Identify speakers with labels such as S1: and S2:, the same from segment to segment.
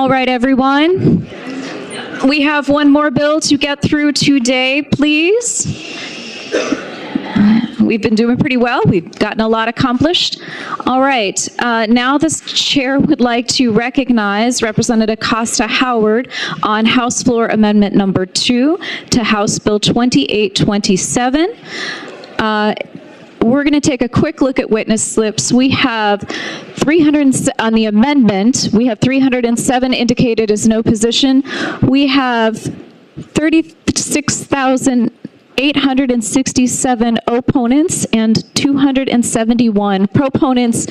S1: All right, everyone. We have one more bill to get through today, please. We've been doing pretty well. We've gotten a lot accomplished. All right, now this chair would like to recognize Representative Costa Howard on House Floor Amendment number 2 to House Bill 2827. We're going to take a quick look at witness slips. We have 300, on the amendment, we have 307 indicated as no position. We have 36,867 opponents and 271 proponents.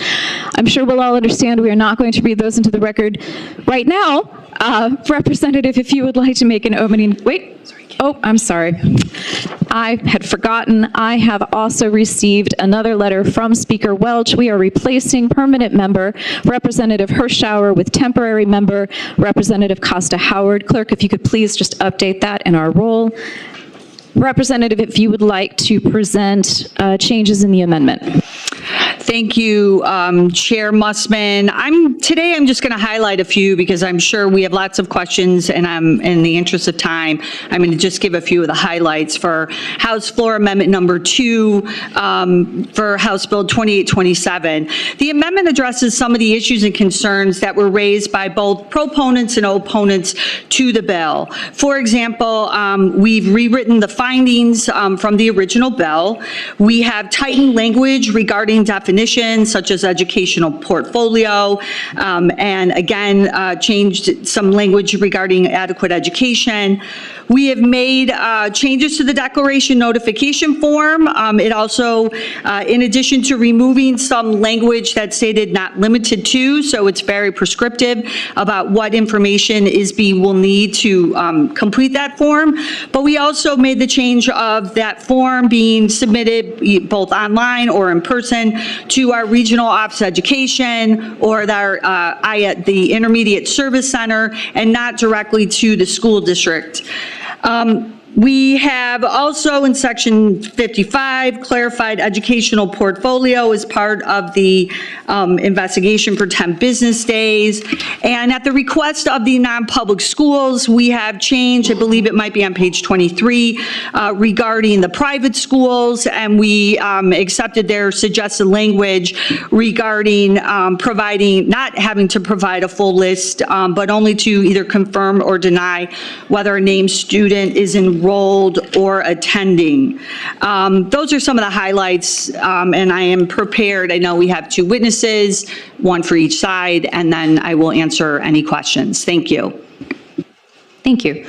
S1: I'm sure we'll all understand we are not going to read those into the record right now. Representative, if you would like to make an opening, I'm sorry. I had forgotten. I have also received another letter from Speaker Welch. We are replacing permanent member Representative Hirschauer with temporary member Representative Costa Howard. Clerk, if you could please just update that in our roll. Representative, if you would like to present changes in the amendment.
S2: Thank you, Chair Mussman. Today I'm just going to highlight a few because I'm sure we have lots of questions, and in the interest of time, I'm going to just give a few of the highlights for House Floor Amendment number 2 for House Bill 2827. The amendment addresses some of the issues and concerns that were raised by both proponents and opponents to the bill. For example, we've rewritten the findings from the original bill. We have tightened language regarding definitions such as educational portfolio, and again, changed some language regarding adequate education. We have made changes to the declaration notification form. It also, in addition to removing some language that stated not limited to, so it's very prescriptive about what information will need to complete that form. But we also made the change of that form being submitted both online or in person to our regional office of education or the intermediate service center, and not directly to the school district. We have also in section 55 clarified educational portfolio as part of the investigation for 10 business days. And at the request of the non-public schools, we have changed, I believe it might be on page 23, regarding the private schools, and we accepted their suggested language regarding not having to provide a full list, but only to either confirm or deny whether a named student is enrolled or attending. Those are some of the highlights, and I am prepared. I know we have 2 witnesses, 1 for each side, and then I will answer any questions. Thank you.
S1: Thank you.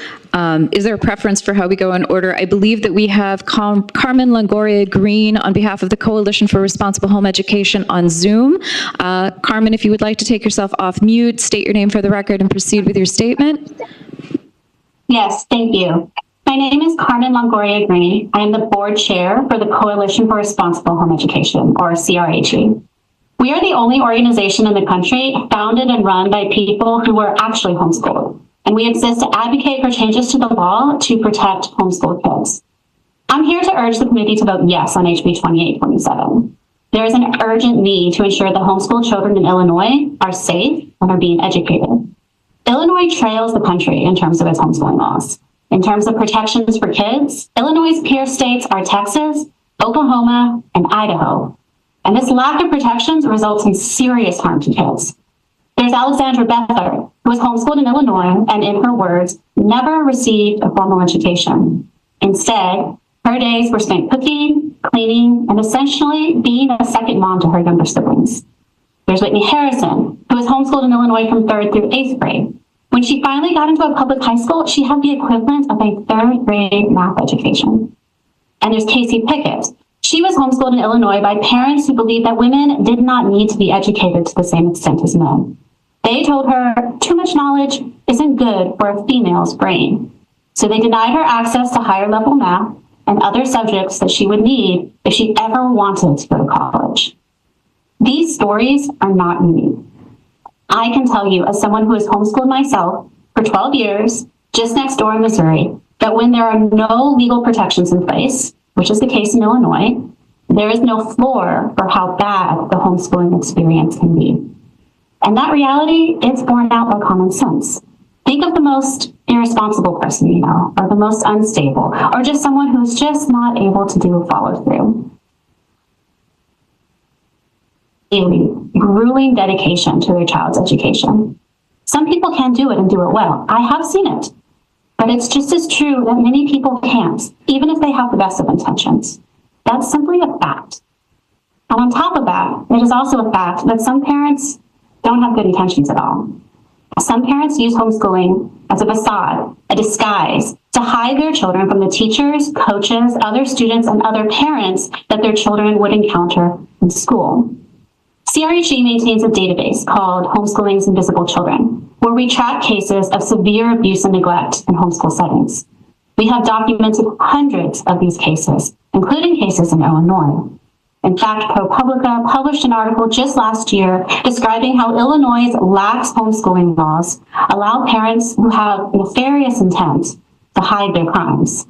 S1: Is there a preference for how we go in order? I believe that we have Carmen Longoria Green on behalf of the Coalition for Responsible Home Education on Zoom. Carmen, if you would like to take yourself off mute, state your name for the record, and proceed with your statement.
S3: Yes, thank you. My name is Carmen Longoria Green. I am the board chair for the Coalition for Responsible Home Education, or CRHE. We are the only organization in the country founded and run by people who were actually homeschooled, and we exist to advocate for changes to the law to protect homeschooled kids. I'm here to urge the committee to vote yes on HB 2827. There is an urgent need to ensure that homeschool children in Illinois are safe and are being educated. Illinois trails the country in terms of its homeschooling laws. In terms of protections for kids, Illinois' peer states are Texas, Oklahoma, and Idaho. And this lack of protections results in serious harm to kids. There's Alexandra Bethard, who was homeschooled in Illinois and, in her words, never received a formal education. Instead, her days were spent cooking, cleaning, and essentially being a second mom to her younger siblings. There's Whitney Harrison, who was homeschooled in Illinois from 3rd through 8th grade. When she finally got into a public high school, she had the equivalent of a 3rd grade math education. And there's Casey Pickett. She was homeschooled in Illinois by parents who believed that women did not need to be educated to the same extent as men. They told her too much knowledge isn't good for a female's brain. So they denied her access to higher level math and other subjects that she would need if she ever wanted to go to college. These stories are not unique. I can tell you, as someone who has homeschooled myself for 12 years, just next door in Missouri, that when there are no legal protections in place, which is the case in Illinois, there is no floor for how bad the homeschooling experience can be. And that reality is borne out by common sense. Think of the most irresponsible person you know, or the most unstable, or just someone who's just not able to do follow through. Daily, grueling dedication to their child's education. Some people can do it and do it well. I have seen it. But it's just as true that many people can't, even if they have the best of intentions. That's simply a fact. And on top of that, it is also a fact that some parents don't have good intentions at all. Some parents use homeschooling as a facade, a disguise, to hide their children from the teachers, coaches, other students, and other parents that their children would encounter in school. CRHE maintains a database called Homeschooling's Invisible Children, where we track cases of severe abuse and neglect in homeschool settings. We have documented hundreds of these cases, including cases in Illinois. In fact, ProPublica published an article just last year describing how Illinois' lax homeschooling laws allow parents who have nefarious intent to hide their crimes.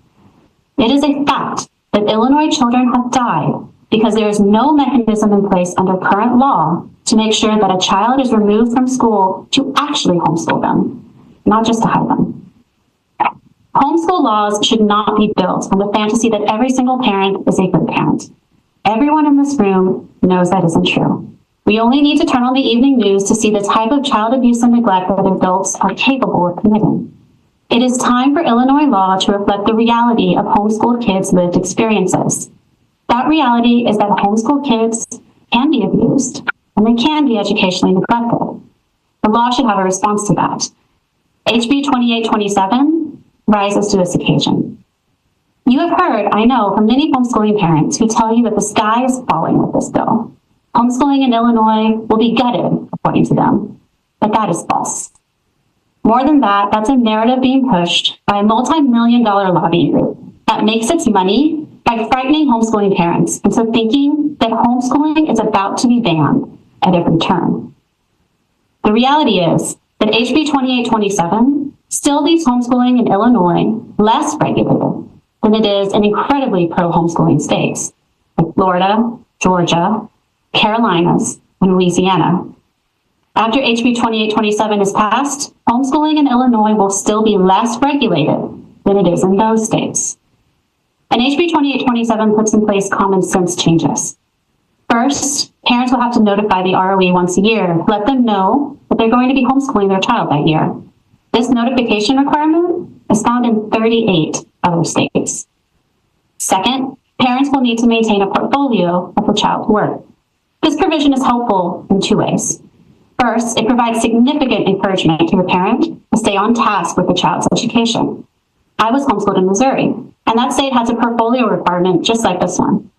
S3: It is a fact that Illinois children have died because there is no mechanism in place under current law to make sure that a child is removed from school to actually homeschool them, not just to hide them. Homeschool laws should not be built on the fantasy that every single parent is a good parent. Everyone in this room knows that isn't true. We only need to turn on the evening news to see the type of child abuse and neglect that adults are capable of committing. It is time for Illinois law to reflect the reality of homeschooled kids' lived experiences. That reality is that homeschooled kids can be abused, and they can be educationally neglected. The law should have a response to that. HB 2827 rises to this occasion. You have heard, I know, from many homeschooling parents who tell you that the sky is falling with this bill. Homeschooling in Illinois will be gutted, according to them, but that is false. More than that, that's a narrative being pushed by a multi-million-dollar lobbying group that makes its money by frightening homeschooling parents into thinking that homeschooling is about to be banned at every turn. The reality is that HB 2827 still leaves homeschooling in Illinois less regulated than it is in incredibly pro-homeschooling states like Florida, Georgia, Carolinas, and Louisiana. After HB 2827 is passed, homeschooling in Illinois will still be less regulated than it is in those states. And HB 2827 puts in place common sense changes. First, parents will have to notify the ROE once a year, let them know that they're going to be homeschooling their child that year. This notification requirement is found in 38 other states. Second, parents will need to maintain a portfolio of the child's work. This provision is helpful in two ways. First, it provides significant encouragement to a parent to stay on task with the child's education. I was homeschooled in Missouri, and that state has a portfolio requirement just like this one.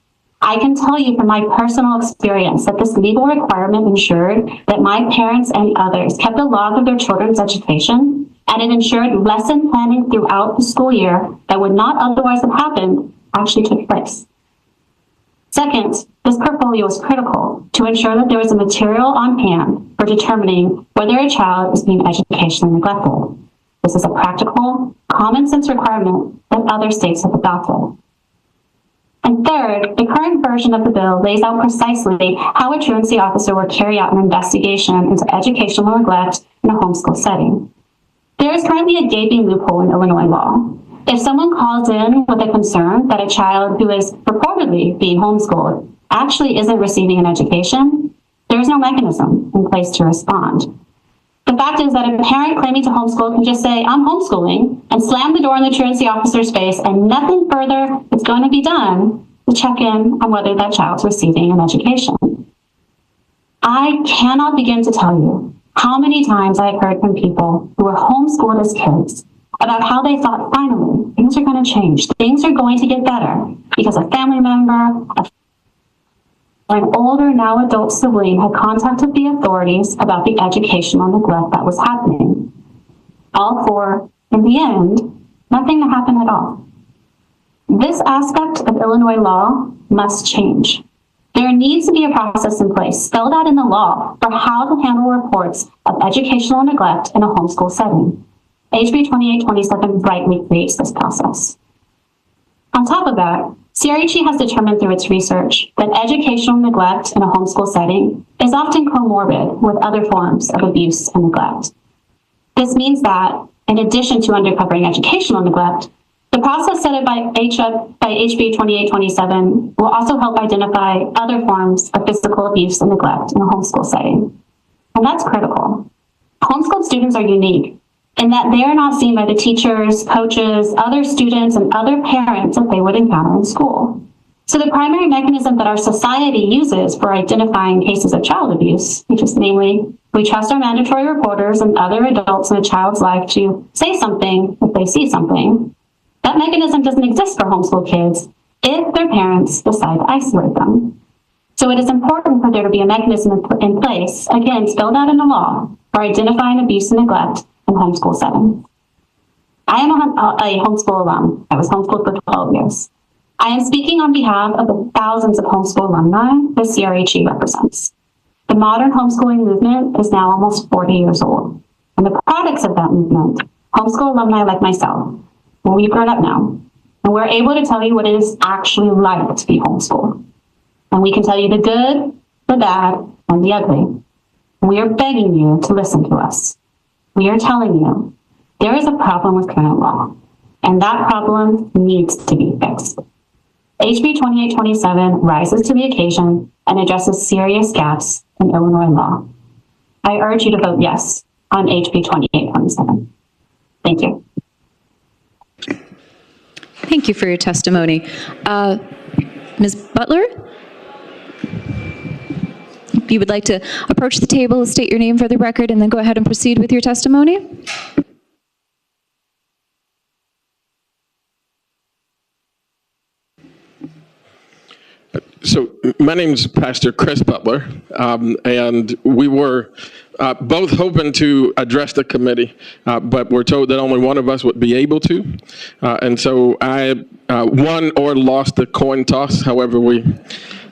S3: I can tell you from my personal experience that this legal requirement ensured that my parents and others kept a log of their children's education, and it ensured lesson planning throughout the school year that would not otherwise have happened actually took place. Second, this portfolio is critical to ensure that there is a material on hand for determining whether a child is being educationally neglected. This is a practical, common sense requirement that other states have adopted. And third, the current version of the bill lays out precisely how a truancy officer will carry out an investigation into educational neglect in a homeschool setting. There is currently a gaping loophole in Illinois law. If someone calls in with a concern that a child who is purportedly being homeschooled actually isn't receiving an education, there is no mechanism in place to respond. The fact is that a parent claiming to homeschool can just say, I'm homeschooling, and slam the door in the truancy officer's face, and nothing further is going to be done to check in on whether that child's receiving an education. I cannot begin to tell you how many times I've heard from people who were homeschooled as kids about how they thought, finally, things are going to change. Things are going to get better because a family member, an older, now adult sibling had contacted the authorities about the educational neglect that was happening. All for, in the end, nothing to happen at all. This aspect of Illinois law must change. There needs to be a process in place, spelled out in the law, for how to handle reports of educational neglect in a homeschool setting. HB 2827 rightly creates this process. On top of that, CRHE has determined through its research that educational neglect in a homeschool setting is often comorbid with other forms of abuse and neglect. This means that, in addition to uncovering educational neglect, the process set up by HB 2827 will also help identify other forms of physical abuse and neglect in a homeschool setting. And that's critical. Homeschooled students are unique in that they are not seen by the teachers, coaches, other students, and other parents that they would encounter in school. So the primary mechanism that our society uses for identifying cases of child abuse, which is namely, we trust our mandatory reporters and other adults in a child's life to say something if they see something, that mechanism doesn't exist for homeschool kids if their parents decide to isolate them. So it is important for there to be a mechanism in place, again, spelled out in the law, for identifying abuse and neglect in homeschool settings. I am a homeschool alum. I was homeschooled for 12 years. I am speaking on behalf of the thousands of homeschool alumni that CRHE represents. The modern homeschooling movement is now almost 40 years old. And the products of that movement, homeschool alumni like myself, well, we've grown up now, and we're able to tell you what it is actually like to be homeschooled. And we can tell you the good, the bad, and the ugly. We are begging you to listen to us. We are telling you there is a problem with current law, and that problem needs to be fixed. HB 2827 rises to the occasion and addresses serious gaps in Illinois law. I urge you to vote yes on HB 2827. Thank you.
S1: Thank you for your testimony. Ms. Butler? If you would like to approach the table, state your name for the record, and then go ahead and proceed with your testimony.
S4: So my name is Pastor Chris Butler, and we were both hoping to address the committee, but we're told that only one of us would be able to. And so I won or lost the coin toss, however we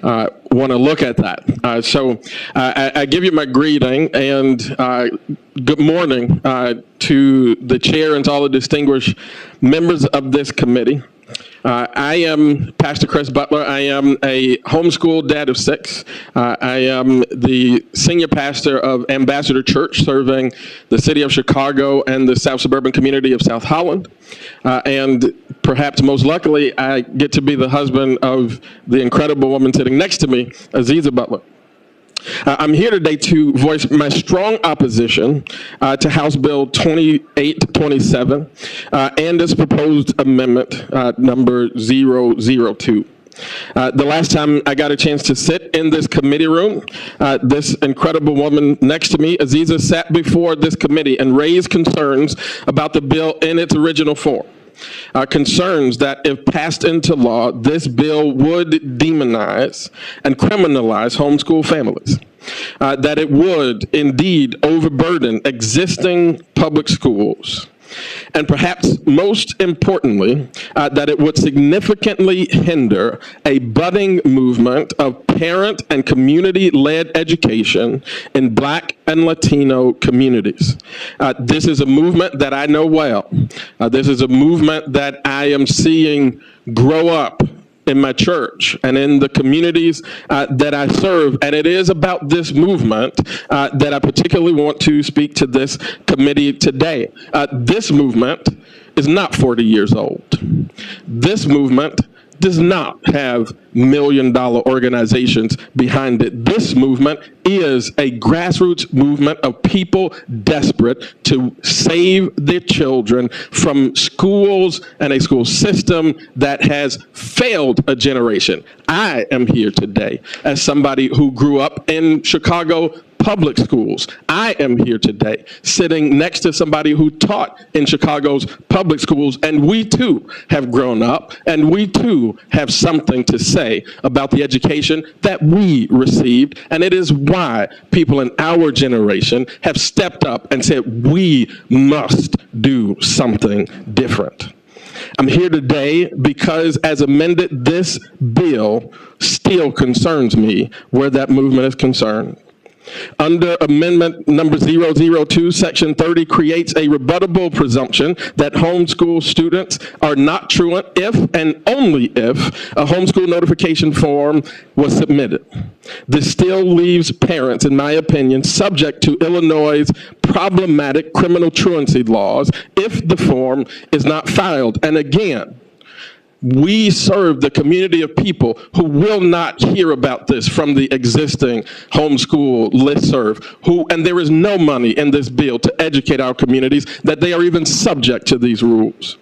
S4: want to look at that. So I give you my greeting and good morning to the chair and to all the distinguished members of this committee. I am Pastor Chris Butler. I am a homeschool dad of 6. I am the senior pastor of Ambassador Church, serving the city of Chicago and the South Suburban community of South Holland. And perhaps most luckily, I get to be the husband of the incredible woman sitting next to me, Aziza Butler. I'm here today to voice my strong opposition to House Bill 2827 and its proposed amendment number 002. The last time I got a chance to sit in this committee room, this incredible woman next to me, Aziza, sat before this committee and raised concerns about the bill in its original form. Concerns that if passed into law, this bill would demonize and criminalize homeschool families. That it would indeed overburden existing public schools. And perhaps most importantly, that it would significantly hinder a budding movement of parent and community-led education in Black and Latino communities. This is a movement that I know well. This is a movement that I am seeing grow up in my church and in the communities that I serve. And it is about this movement that I particularly want to speak to this committee today. This movement is not 40 years old. This movement does not have million-dollar organizations behind it. This movement is a grassroots movement of people desperate to save their children from schools and a school system that has failed a generation. I am here today as somebody who grew up in Chicago public schools. I am here today sitting next to somebody who taught in Chicago's public schools, and we too have grown up, and we too have something to say about the education that we received, and it is why people in our generation have stepped up and said we must do something different. I'm here today because, as amended, this bill still concerns me where that movement is concerned. Under amendment number 002, section 30 creates a rebuttable presumption that homeschool students are not truant if and only if a homeschool notification form was submitted. This still leaves parents, in my opinion, subject to Illinois' problematic criminal truancy laws if the form is not filed. And again, we serve the community of people who will not hear about this from the existing homeschool listserv, and there is no money in this bill to educate our communities that they are even subject to these rules.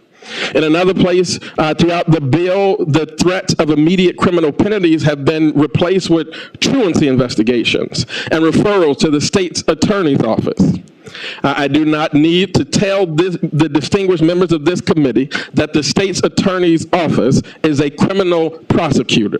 S4: In another place throughout the bill, the threats of immediate criminal penalties have been replaced with truancy investigations and referrals to the state's attorney's office. I do not need to tell the distinguished members of this committee that the state's attorney's office is a criminal prosecutor.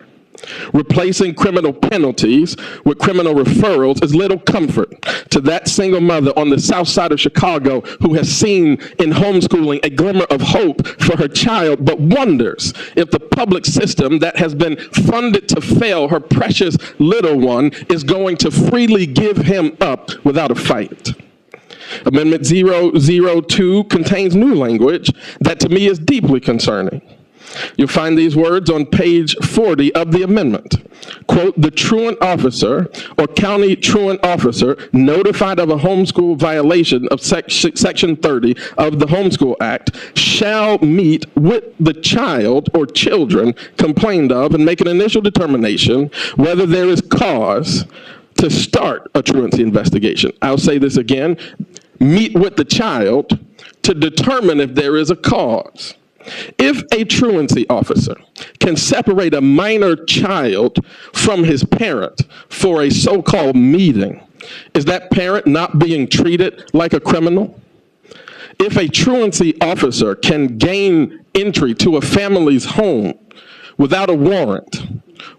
S4: Replacing criminal penalties with criminal referrals is little comfort to that single mother on the south side of Chicago who has seen in homeschooling a glimmer of hope for her child, but wonders if the public system that has been funded to fail her precious little one is going to freely give him up without a fight. Amendment 002 contains new language that to me is deeply concerning. You'll find these words on page 40 of the amendment. Quote, the truant officer or county truant officer notified of a homeschool violation of section 30 of the Homeschool Act shall meet with the child or children complained of and make an initial determination whether there is cause to start a truancy investigation. I'll say this again, meet with the child to determine if there is a cause. If a truancy officer can separate a minor child from his parent for a so-called meeting, is that parent not being treated like a criminal? If a truancy officer can gain entry to a family's home without a warrant,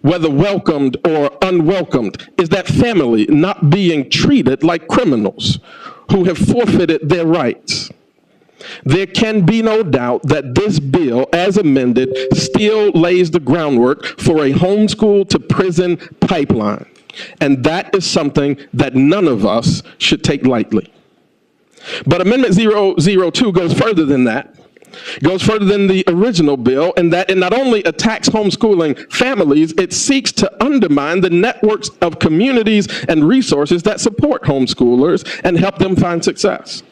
S4: whether welcomed or unwelcomed, is that family not being treated like criminals who have forfeited their rights? There can be no doubt that this bill, as amended, still lays the groundwork for a homeschool to prison pipeline. And that is something that none of us should take lightly. But Amendment 002 goes further than that. Goes further than the original bill in that it not only attacks homeschooling families, it seeks to undermine the networks of communities and resources that support homeschoolers and help them find success.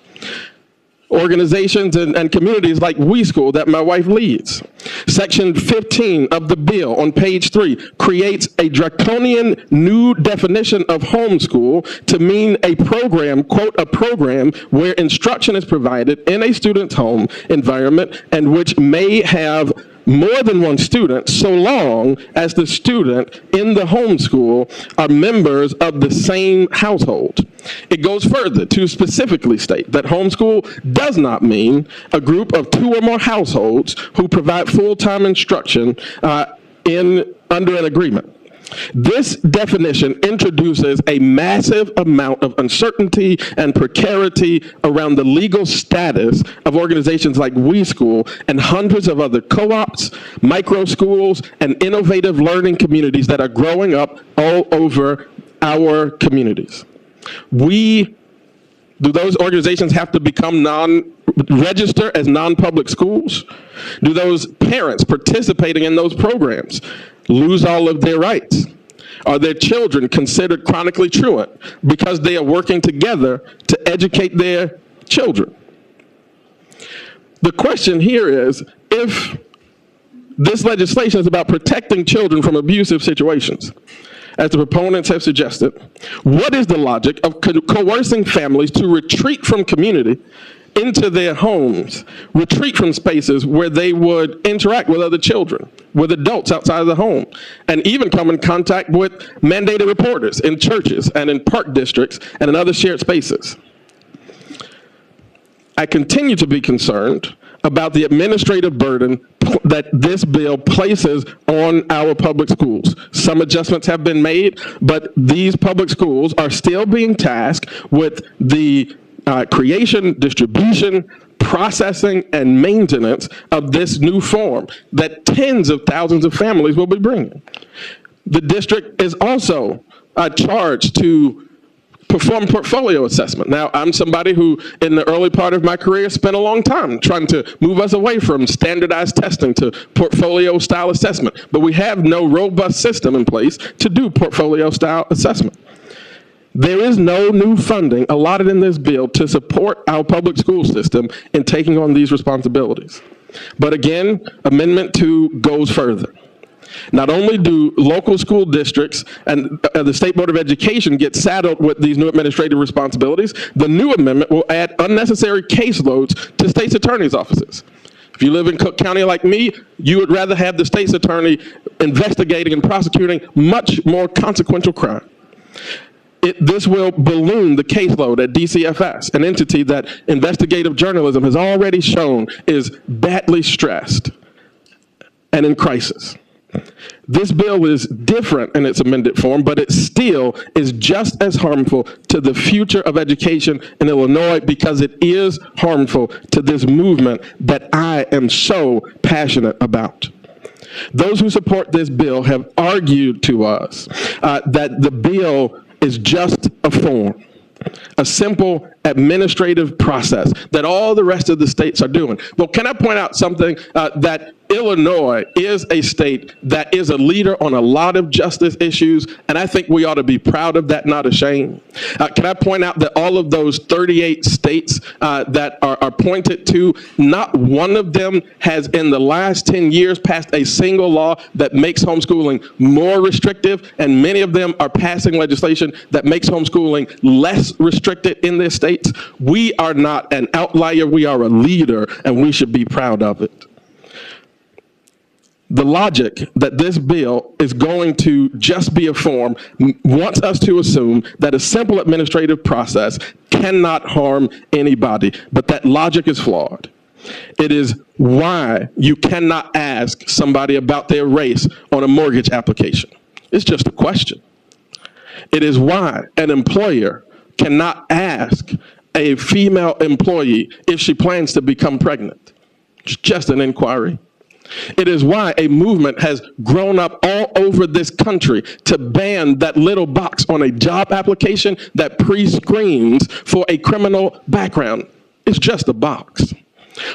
S4: Organizations and communities like We School that my wife leads. Section 15 of the bill on page 3 creates a draconian new definition of homeschool to mean a program, quote, a program where instruction is provided in a student's home environment and which may have more than one student so long as the student in the homeschool are members of the same household. It goes further to specifically state that homeschool does not mean a group of 2 or more households who provide full-time instruction under an agreement. This definition introduces a massive amount of uncertainty and precarity around the legal status of organizations like We School and hundreds of other co-ops, micro schools, and innovative learning communities that are growing up all over our communities. Do those organizations have to become register as non-public schools? Do those parents participating in those programs lose all of their rights? Are their children considered chronically truant because they are working together to educate their children? The question here is, if this legislation is about protecting children from abusive situations, as the proponents have suggested, what is the logic of coercing families to retreat from community into their homes, retreat from spaces where they would interact with other children, with adults outside of the home, and even come in contact with mandated reporters in churches and in park districts and in other shared spaces? I continue to be concerned about the administrative burden that this bill places on our public schools. Some adjustments have been made, but these public schools are still being tasked with the creation, distribution, processing, and maintenance of this new form that tens of thousands of families will be bringing. The district is also charged to perform portfolio assessment. Now, I'm somebody who, in the early part of my career, spent a long time trying to move us away from standardized testing to portfolio style assessment, but we have no robust system in place to do portfolio style assessment. There is no new funding allotted in this bill to support our public school system in taking on these responsibilities. But again, Amendment 2 goes further. Not only do local school districts and the State Board of Education get saddled with these new administrative responsibilities, the new amendment will add unnecessary caseloads to state's attorney's offices. If you live in Cook County like me, you would rather have the state's attorney investigating and prosecuting much more consequential crime. This will balloon the caseload at DCFS, an entity that investigative journalism has already shown is badly stressed and in crisis. This bill is different in its amended form, but it still is just as harmful to the future of education in Illinois because it is harmful to this movement that I am so passionate about. Those who support this bill have argued to us that the bill is just a form, a simple administrative process that all the rest of the states are doing. Well, can I point out something that Illinois is a state that is a leader on a lot of justice issues, and I think we ought to be proud of that, not ashamed. Can I point out that all of those 38 states that are pointed to, not one of them has in the last 10 years passed a single law that makes homeschooling more restrictive, and many of them are passing legislation that makes homeschooling less restricted in their states. We are not an outlier, we are a leader, and we should be proud of it. The logic that this bill is going to just be a form wants us to assume that a simple administrative process cannot harm anybody, but that logic is flawed. It is why you cannot ask somebody about their race on a mortgage application. It's just a question. It is why an employer cannot ask a female employee if she plans to become pregnant. It's just an inquiry. It is why a movement has grown up all over this country to ban that little box on a job application that pre-screens for a criminal background. It's just a box.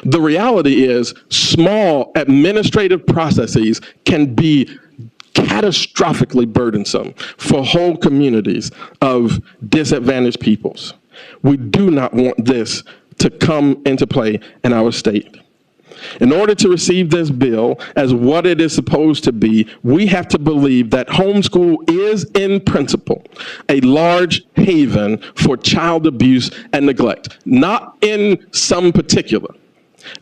S4: The reality is small administrative processes can be catastrophically burdensome for whole communities of disadvantaged peoples. We do not want this to come into play in our state. In order to receive this bill as what it is supposed to be, we have to believe that homeschool is, in principle, a large haven for child abuse and neglect, not in some particular.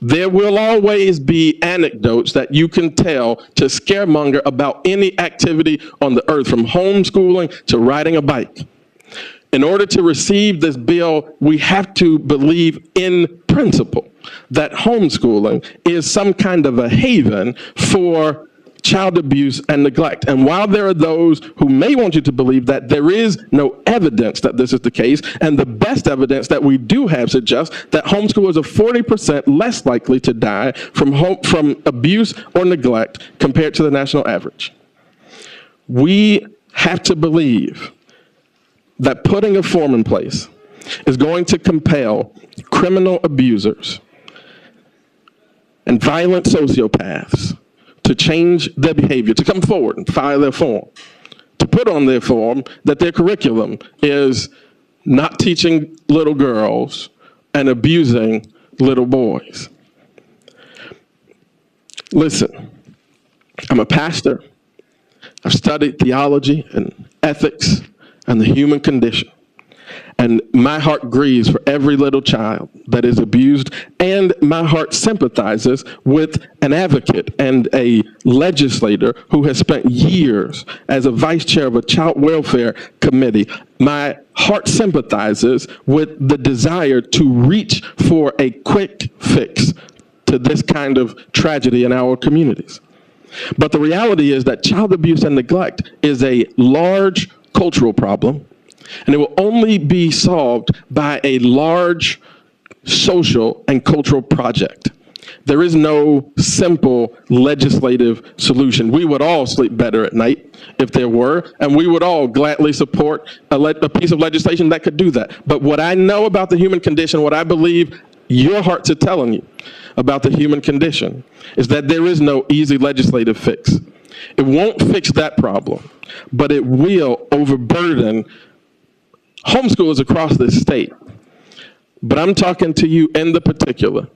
S4: There will always be anecdotes that you can tell to scaremonger about any activity on the earth, from homeschooling to riding a bike. In order to receive this bill, we have to believe in principle that homeschooling is some kind of a haven for child abuse and neglect. And while there are those who may want you to believe that, there is no evidence that this is the case, and the best evidence that we do have suggests that homeschoolers are 40% less likely to die from abuse or neglect compared to the national average. We have to believe that putting a form in place is going to compel criminal abusers and violent sociopaths to change their behavior, to come forward and file their form, to put on their form that their curriculum is not teaching little girls and abusing little boys. Listen, I'm a pastor. I've studied theology and ethics and the human condition. And my heart grieves for every little child that is abused, and my heart sympathizes with an advocate and a legislator who has spent years as a vice chair of a child welfare committee. My heart sympathizes with the desire to reach for a quick fix to this kind of tragedy in our communities. But the reality is that child abuse and neglect is a large cultural problem, and it will only be solved by a large social and cultural project. There is no simple legislative solution. We would all sleep better at night if there were, and we would all gladly support a piece of legislation that could do that. But what I know about the human condition, what I believe your hearts are telling you about the human condition, is that there is no easy legislative fix. It won't fix that problem, but it will overburden homeschoolers across this state. But I'm talking to you in the particular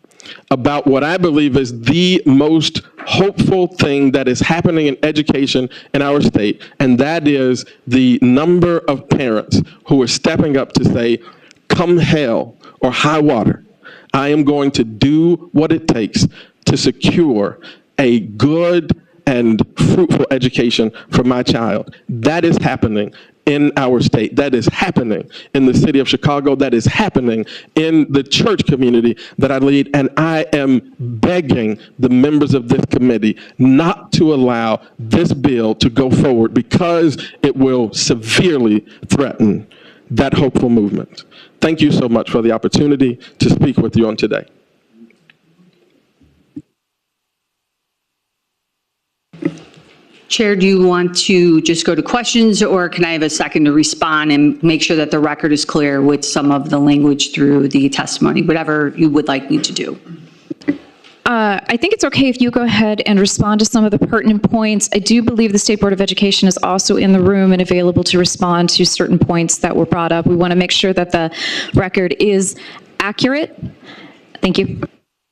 S4: about what I believe is the most hopeful thing that is happening in education in our state, and that is the number of parents who are stepping up to say, come hell or high water, I am going to do what it takes to secure a good and fruitful education for my child. That is happening in our state. That is happening in the city of Chicago. That is happening in the church community that I lead. And I am begging the members of this committee not to allow this bill to go forward because it will severely threaten that hopeful movement. Thank you so much for the opportunity to speak with you on today.
S2: Chair, do you want to just go to questions, or can I have a second to respond and make sure that the record is clear with some of the language through the testimony, whatever you would like me to do?
S1: I think it's okay if you go ahead and respond to some of the pertinent points. I do believe the State Board of Education is also in the room and available to respond to certain points that were brought up. We want to make sure that the record is accurate. Thank you.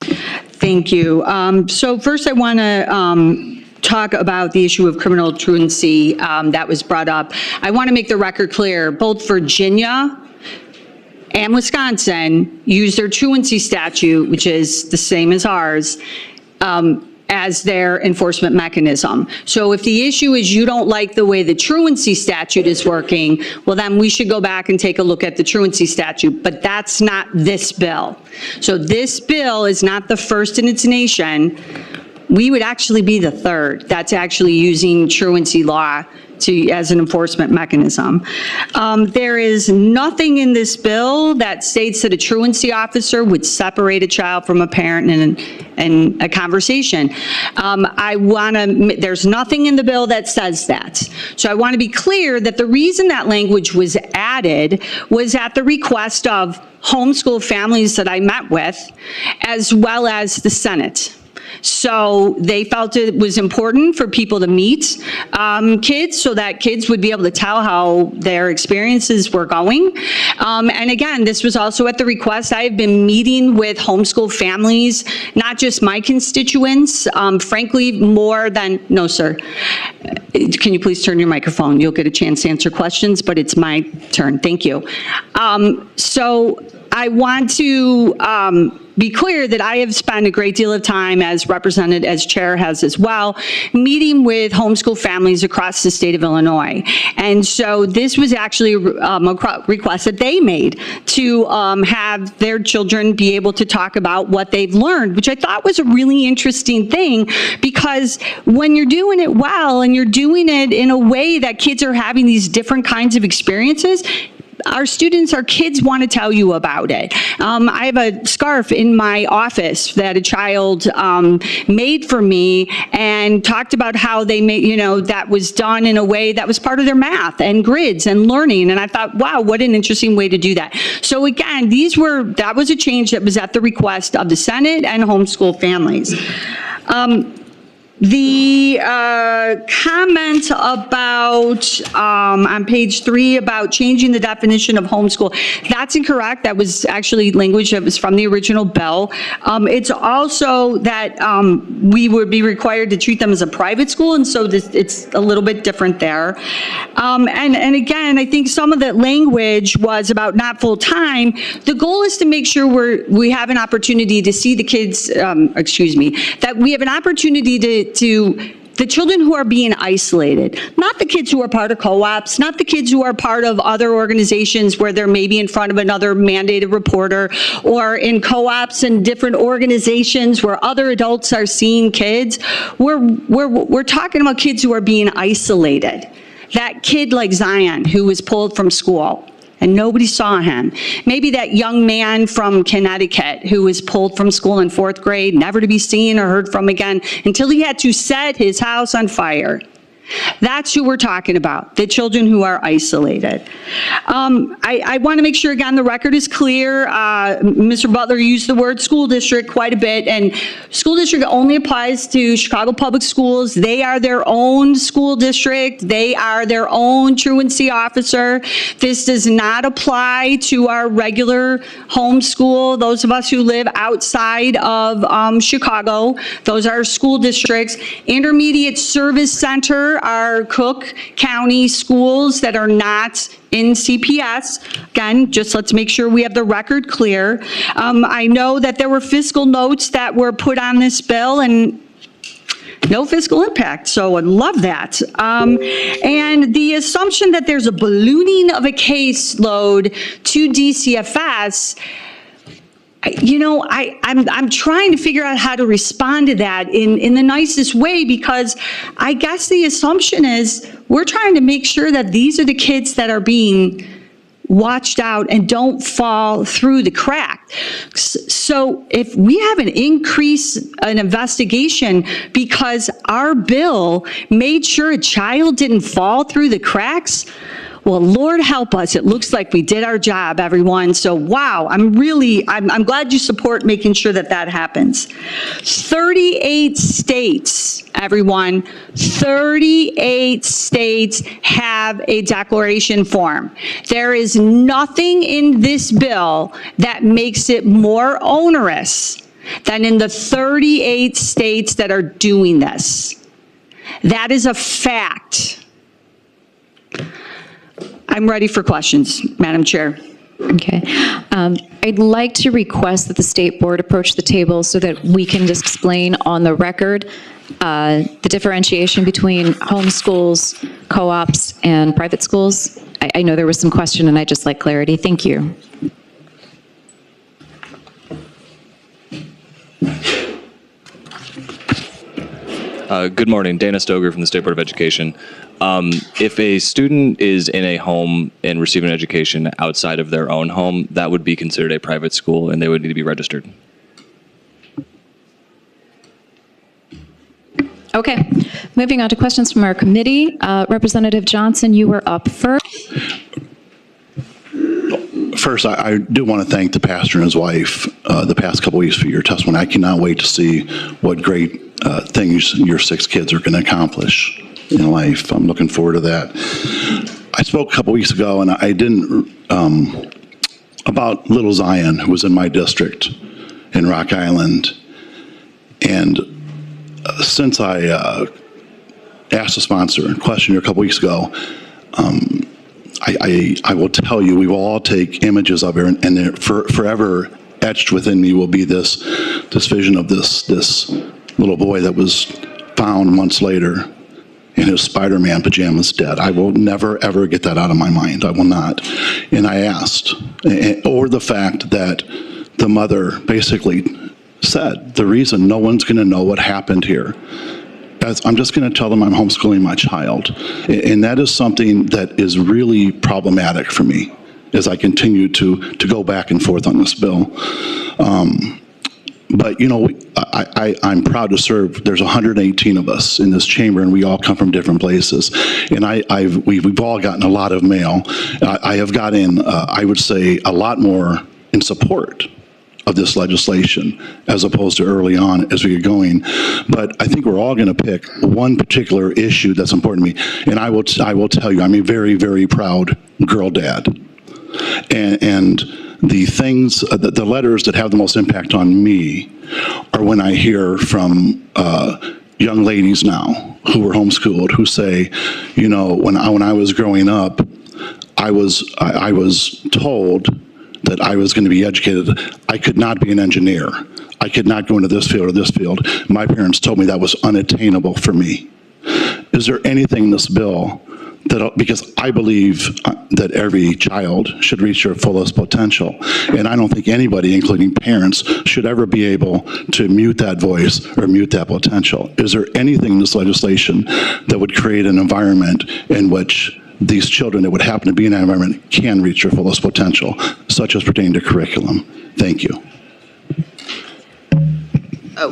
S2: Thank you. So first I want to talk about the issue of criminal truancy that was brought up. I want to make the record clear, both Virginia and Wisconsin use their truancy statute, which is the same as ours, as their enforcement mechanism. So if the issue is you don't like the way the truancy statute is working, well then we should go back and take a look at the truancy statute, but that's not this bill. So this bill is not the first in its nation. We would actually be the third that's actually using truancy law as an enforcement mechanism. There is nothing in this bill that states that a truancy officer would separate a child from a parent in a conversation. There's nothing in the bill that says that. So I want to be clear that the reason that language was added was at the request of homeschool families that I met with, as well as the Senate. So they felt it was important for people to meet kids so that kids would be able to tell how their experiences were going. And again, this was also at the request. I have been meeting with homeschool families, not just my constituents, frankly, more than, no, sir. Can you please turn your microphone? You'll get a chance to answer questions, but it's my turn. Thank you. So I want to be clear that I have spent a great deal of time, as represented, as chair has as well, meeting with homeschool families across the state of Illinois. And so this was actually a request that they made to have their children be able to talk about what they've learned, which I thought was a really interesting thing, because when you're doing it well and you're doing it in a way that kids are having these different kinds of experiences, our students, our kids want to tell you about it. I have a scarf in my office that a child made for me and talked about how they made, that was done in a way that was part of their math and grids and learning. And I thought, wow, what an interesting way to do that. So again, that was a change that was at the request of the Senate and homeschool families. The comment about, on page 3, about changing the definition of homeschool, that's incorrect. That was actually language that was from the original bill. It's also that we would be required to treat them as a private school, and so it's a little bit different there. And again, I think some of that language was about not full-time. The goal is to make sure we have an opportunity to see the kids, that we have an opportunity to the children who are being isolated, not the kids who are part of co-ops, not the kids who are part of other organizations where they're maybe in front of another mandated reporter, or in co-ops and different organizations where other adults are seeing kids. We're talking about kids who are being isolated. That kid like Zion, who was pulled from school and nobody saw him. Maybe that young man from Connecticut who was pulled from school in 4th grade, never to be seen or heard from again until he had to set his house on fire. That's who we're talking about, the children who are isolated. I want to make sure, again, the record is clear. Mr. Butler used the word school district quite a bit, and school district only applies to Chicago Public Schools. They are their own school district. They are their own truancy officer. This does not apply to our regular home school, those of us who live outside of Chicago. Those are school districts. Intermediate Service Center are Cook County schools that are not in CPS. Again, just let's make sure we have the record clear. I know that there were fiscal notes that were put on this bill and no fiscal impact, so I'd love that. And the assumption that there's a ballooning of a caseload to DCFS, you know, I'm trying to figure out how to respond to that in the nicest way, because I guess the assumption is we're trying to make sure that these are the kids that are being watched out and don't fall through the crack. So if we have an investigation because our bill made sure a child didn't fall through the cracks, well, Lord help us. It looks like we did our job, everyone. So, wow, I'm glad you support making sure that that happens. 38 states, everyone, 38 states have a declaration form. There is nothing in this bill that makes it more onerous than in the 38 states that are doing this. That is a fact. I'm ready for questions, Madam Chair.
S1: Okay. I'd like to request that the State Board approach the table so that we can just explain on the record the differentiation between home schools, co-ops, and private schools. I know there was some question, and I'd just like clarity. Thank you.
S5: Good morning, Dana Stoger from the State Board of Education. If a student is in a home and receiving an education outside of their own home, that would be considered a private school and they would need to be registered.
S1: Okay, moving on to questions from our committee. Representative Johnson, you were up first.
S6: First, I do want to thank the pastor and his wife the past couple weeks for your testimony. I cannot wait to see what great things your 6 kids are going to accomplish in life. I'm looking forward to that. I spoke a couple weeks ago, and I didn't, about little Zion, who was in my district in Rock Island. And since I asked the sponsor and questioned her a couple weeks ago, I will tell you, we will all take images of her, and forever etched within me will be this vision of this little boy that was found months later in his Spider-Man pajamas dead. I will never, ever get that out of my mind. I will not. And I asked, or the fact that the mother basically said, the reason no one's going to know what happened here, I'm just going to tell them I'm homeschooling my child. And that is something that is really problematic for me as I continue to go back and forth on this bill. But, you know, I'm proud to serve. There's 118 of us in this chamber, and we all come from different places. And we've all gotten a lot of mail. I have gotten, I would say, a lot more in support of this legislation as opposed to early on as we get going. But I think we're all going to pick one particular issue that's important to me. And I will tell you, I'm a very, very proud girl dad. And the things, the letters that have the most impact on me are when I hear from young ladies now who were homeschooled who say, you know, when I was growing up, I was told that I was going to be educated. I could not be an engineer. I could not go into this field or this field. My parents told me that was unattainable for me. Is there anything in this bill that, because I believe that every child should reach their fullest potential, and I don't think anybody, including parents, should ever be able to mute that voice or mute that potential. Is there anything in this legislation that would create an environment in which these children that would happen to be in that environment can reach their fullest potential, such as pertaining to curriculum. Thank you.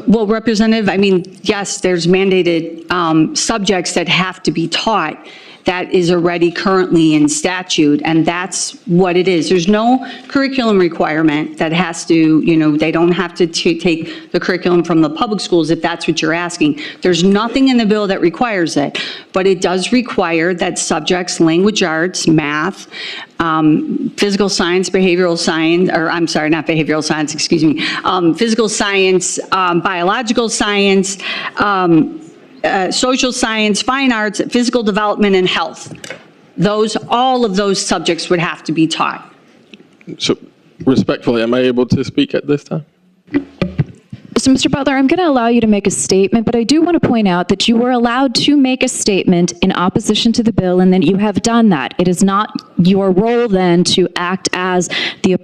S2: Well, Representative, I mean, yes, there's mandated subjects that have to be taught. That is already currently in statute, and that's what it is. There's no curriculum requirement that has to, you know, they don't have to take the curriculum from the public schools if that's what you're asking. There's nothing in the bill that requires it, but it does require that subjects, language arts, math, physical science, behavioral science, or I'm sorry, not behavioral science, excuse me, physical science, biological science, social science, fine arts, physical development, and health. All of those subjects would have to be taught.
S4: So respectfully, am I able to speak at this time?
S1: So, Mr. Butler, I'm going to allow you to make a statement, but I do want to point out that you were allowed to make a statement in opposition to the bill, and that you have done that. It is not your role then to act as the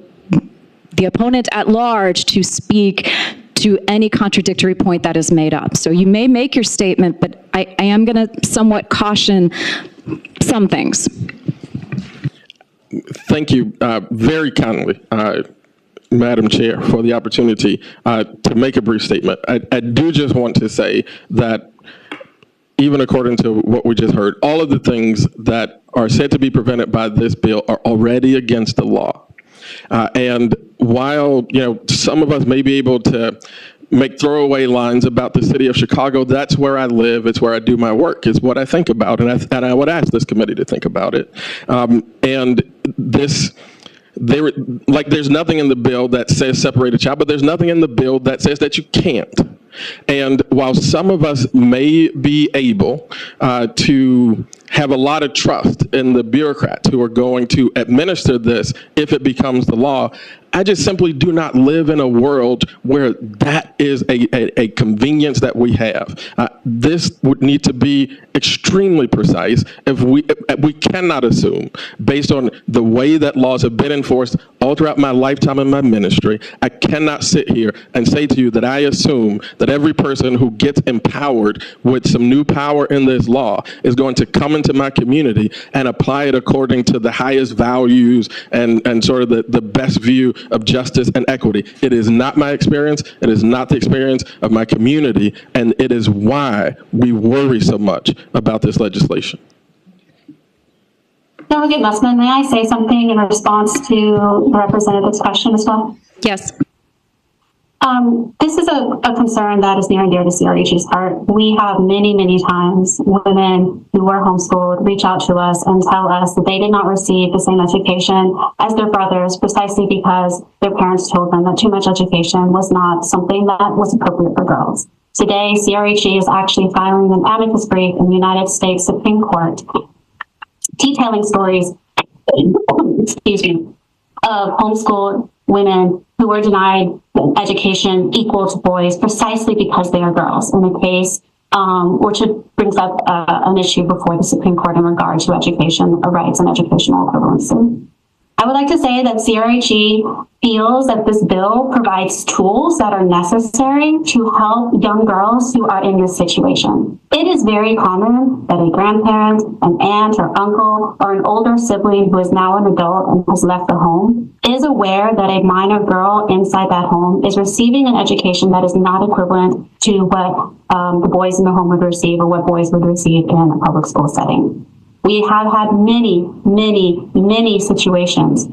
S1: opponent at large to speak to any contradictory point that is made up. So you may make your statement, but I am going to somewhat caution some things.
S4: Thank you very kindly, Madam Chair, for the opportunity to make a brief statement. I do just want to say that even according to what we just heard, all of the things that are said to be prevented by this bill are already against the law. And while, you know, some of us may be able to make throwaway lines about the city of Chicago, that's where I live, it's where I do my work, it's what I think about, and I would ask this committee to think about it. And this, there's nothing in the bill that says separate a child, but there's nothing in the bill that says that you can't. And while some of us may be able to have a lot of trust in the bureaucrats who are going to administer this if it becomes the law, I just simply do not live in a world where that is a convenience that we have. This would need to be extremely precise. If we cannot assume, based on the way that laws have been enforced all throughout my lifetime in my ministry, I cannot sit here and say to you that I assume that every person who gets empowered with some new power in this law is going to come into my community and apply it according to the highest values and sort of the best view of justice and equity. It is not my experience. It is not the experience of my community, and it is why we worry so much about this legislation.
S3: Delegate Mussman, may I say something in response to the representative's question as well?
S1: Yes.
S3: This is a concern that is near and dear to CRH's heart. We have many times women who were homeschooled reach out to us and tell us that they did not receive the same education as their brothers precisely because their parents told them that too much education was not something that was appropriate for girls. Today, CRHE is actually filing an amicus brief in the United States Supreme Court detailing stories, excuse me, of homeschooled women who were denied education equal to boys precisely because they are girls, in a case which brings up an issue before the Supreme Court in regard to education rights and educational equivalency. I would like to say that CRHE feels that this bill provides tools that are necessary to help young girls who are in this situation. It is very common that a grandparent, an aunt or uncle, or an older sibling who is now an adult and has left the home is aware that a minor girl inside that home is receiving an education that is not equivalent to what the boys in the home would receive or what boys would receive in a public school setting. We have had many situations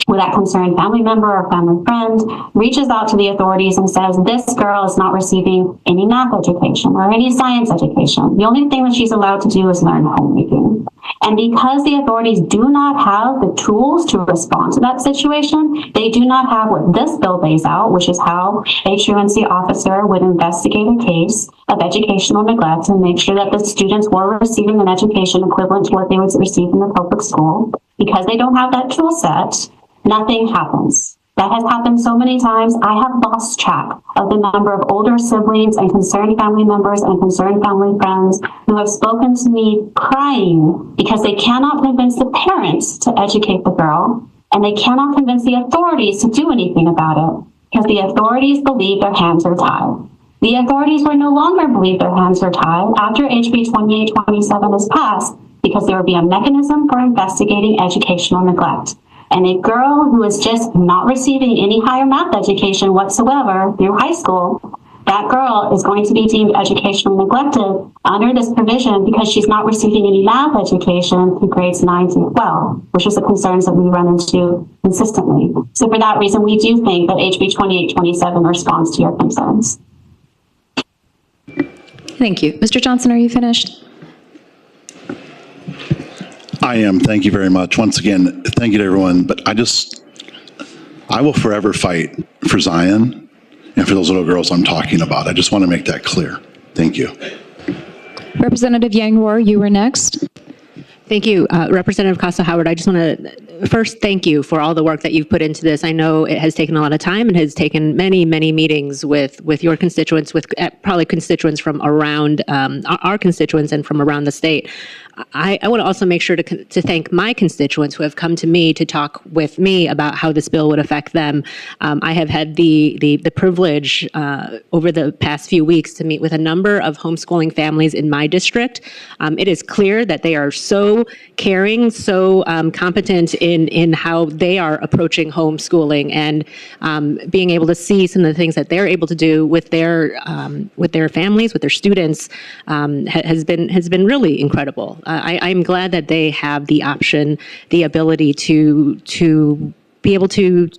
S3: where that concerned family member or family friend reaches out to the authorities and says, this girl is not receiving any math education or any science education. The only thing that she's allowed to do is learn homemaking. And because the authorities do not have the tools to respond to that situation, they do not have what this bill lays out, which is how a truancy officer would investigate a case of educational neglect and make sure that the students were receiving an education equivalent to what they would receive in the public school. Because they don't have that tool set, nothing happens. That has happened so many times. I have lost track of the number of older siblings and concerned family members and concerned family friends who have spoken to me crying because they cannot convince the parents to educate the girl, and they cannot convince the authorities to do anything about it because the authorities believe their hands are tied. The authorities will no longer believe their hands are tied after HB2827 is passed, because there would be a mechanism for investigating educational neglect. And a girl who is just not receiving any higher math education whatsoever through high school, that girl is going to be deemed educationally neglected under this provision because she's not receiving any math education through grades 9 through 12, which is the concerns that we run into consistently. So for that reason, we do think that HB 2827 responds to your concerns.
S1: Thank you. Mr. Johnson, are you finished?
S6: I am. Thank you very much. Once again, thank you to everyone. But I will forever fight for Zion and for those little girls I'm talking about. I just want to make that clear. Thank you.
S1: Representative Yang-Rohr, you were next.
S7: Thank you, Representative Costa-Howard. I just want to first thank you for all the work that you've put into this. I know it has taken a lot of time and has taken many, many meetings with your constituents, with probably constituents from around our constituents and from around the state. I want to also make sure to thank my constituents who have come to me to talk with me about how this bill would affect them. I have had the privilege over the past few weeks to meet with a number of homeschooling families in my district. It is clear that they are so caring, so competent in how they are approaching homeschooling, and being able to see some of the things that they're able to do with their families, with their students, has been really incredible. I'm glad that they have the option, the ability to be able to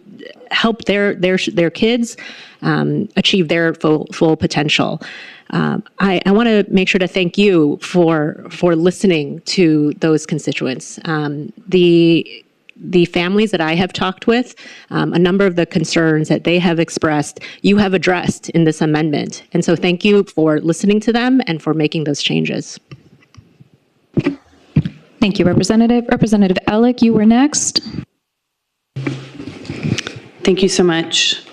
S7: help their kids achieve their full potential. I want to make sure to thank you for listening to those constituents. The families that I have talked with, a number of the concerns that they have expressed, you have addressed in this amendment. And so thank you for listening to them and for making those changes.
S1: Thank you, Representative. Representative Ellick, you were next.
S8: Thank you so much.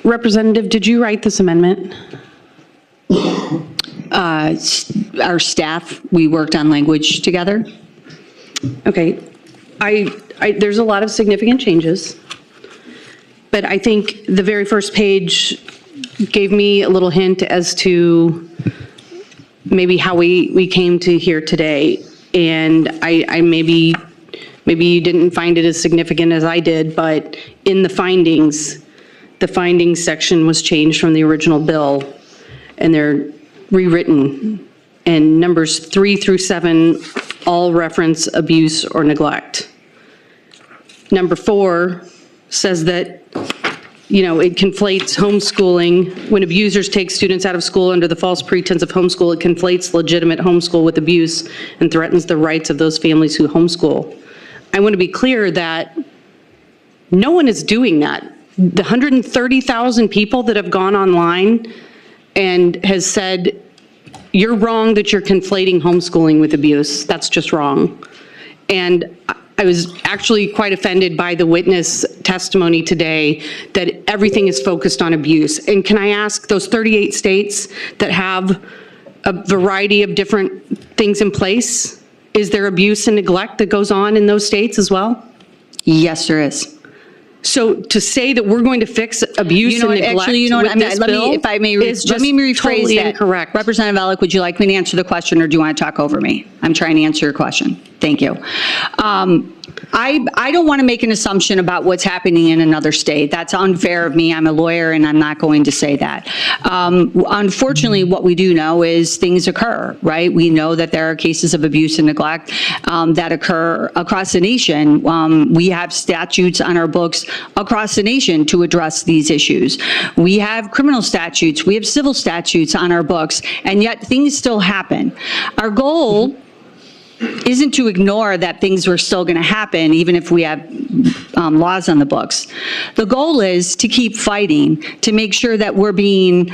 S8: Representative, did you write this amendment?
S2: Our staff, we worked on language together.
S8: Okay. There's a lot of significant changes, but I think the very first page gave me a little hint as to maybe how we came to here today. And I maybe you didn't find it as significant as I did, but in the findings section was changed from the original bill, and they're rewritten. And numbers 3 through 7 all reference abuse or neglect. Number 4 says that, it conflates homeschooling. When abusers take students out of school under the false pretense of homeschool, it conflates legitimate homeschool with abuse and threatens the rights of those families who homeschool. I want to be clear that no one is doing that. The 130,000 people that have gone online and has said, you're wrong that you're conflating homeschooling with abuse. That's just wrong. And I was actually quite offended by the witness testimony today that everything is focused on abuse. And can I ask, those 38 states that have a variety of different things in place, is there abuse and neglect that goes on in those states as well?
S2: Yes, there is.
S8: So to say that we're going to fix abuse and neglect with this bill
S2: if I may,
S8: is just totally incorrect.
S2: Representative Ellick, would you like me to answer the question, or do you want to talk over me? I'm trying to answer your question. Thank you. I don't want to make an assumption about what's happening in another state. That's unfair of me. I'm a lawyer, and I'm not going to say that. Unfortunately, what we do know is things occur, right? We know that there are cases of abuse and neglect that occur across the nation. We have statutes on our books across the nation to address these issues. We have criminal statutes. We have civil statutes on our books, and yet things still happen. Our goal isn't to ignore that things are still going to happen, even if we have laws on the books. The goal is to keep fighting, to make sure that we're being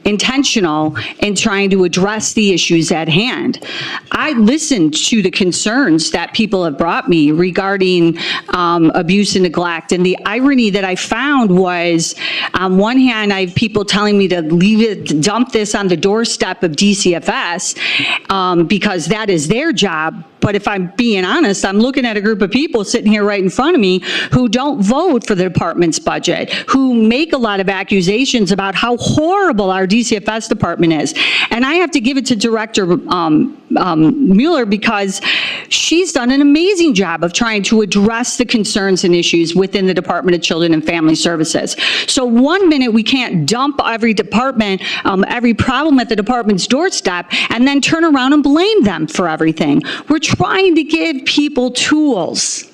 S2: intentional in trying to address the issues at hand. I listened to the concerns that people have brought me regarding abuse and neglect, and the irony that I found was, on one hand, I have people telling me to leave it, dump this on the doorstep of DCFS because that is their job. But if I'm being honest, I'm looking at a group of people sitting here right in front of me who don't vote for the department's budget, who make a lot of accusations about how horrible our DCFS department is. And I have to give it to Director Mueller, because she's done an amazing job of trying to address the concerns and issues within the Department of Children and Family Services. So 1 minute we can't dump every department, every problem at the department's doorstep, and then turn around and blame them for everything. We're trying to give people tools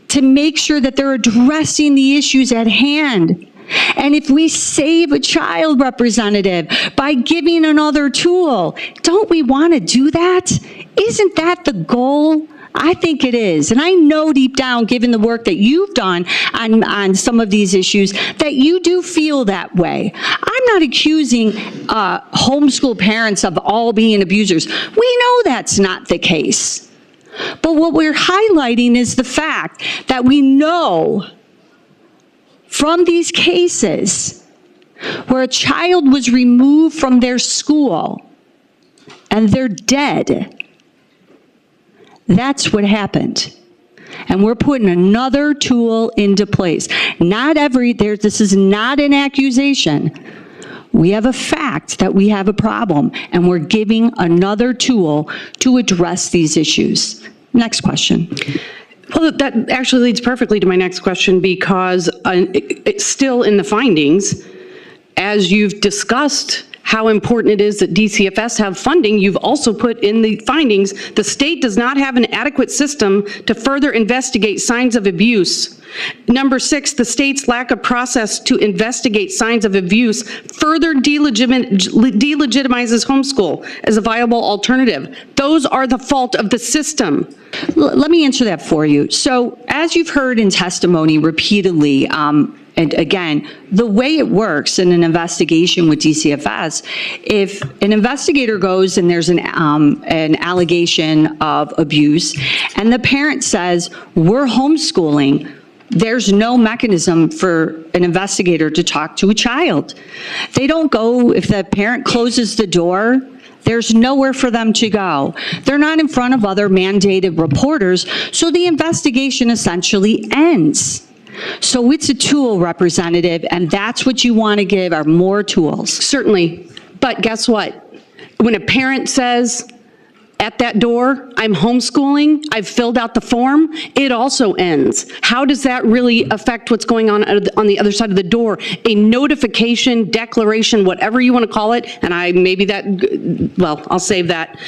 S2: to make sure that they're addressing the issues at hand. And if we save a child, Representative, by giving another tool, don't we want to do that? Isn't that the goal? I think it is. And I know deep down, given the work that you've done on some of these issues, that you do feel that way. I'm not accusing homeschool parents of all being abusers. We know that's not the case. But what we're highlighting is the fact that we know from these cases where a child was removed from their school and they're dead. That's what happened. And we're putting another tool into place. This is not an accusation. We have a fact that we have a problem, and we're giving another tool to address these issues. Next question.
S8: Well, that actually leads perfectly to my next question, because it's still in the findings, as you've discussed how important it is that DCFS have funding, you've also put in the findings, the state does not have an adequate system to further investigate signs of abuse. Number 6, the state's lack of process to investigate signs of abuse further delegitimizes homeschool as a viable alternative. Those are the fault of the system.
S2: Let me answer that for you. So as you've heard in testimony repeatedly, and again, the way it works in an investigation with DCFS, if an investigator goes and there's an allegation of abuse and the parent says, we're homeschooling, there's no mechanism for an investigator to talk to a child. They don't go, if the parent closes the door, there's nowhere for them to go. They're not in front of other mandated reporters, so the investigation essentially ends. So it's a tool, Representative, and that's what you want to give, are more tools.
S8: Certainly, but guess what? When a parent says at that door, I'm homeschooling, I've filled out the form, it also ends. How does that really affect what's going on the other side of the door? A notification, declaration, whatever you want to call it, and I'll save that.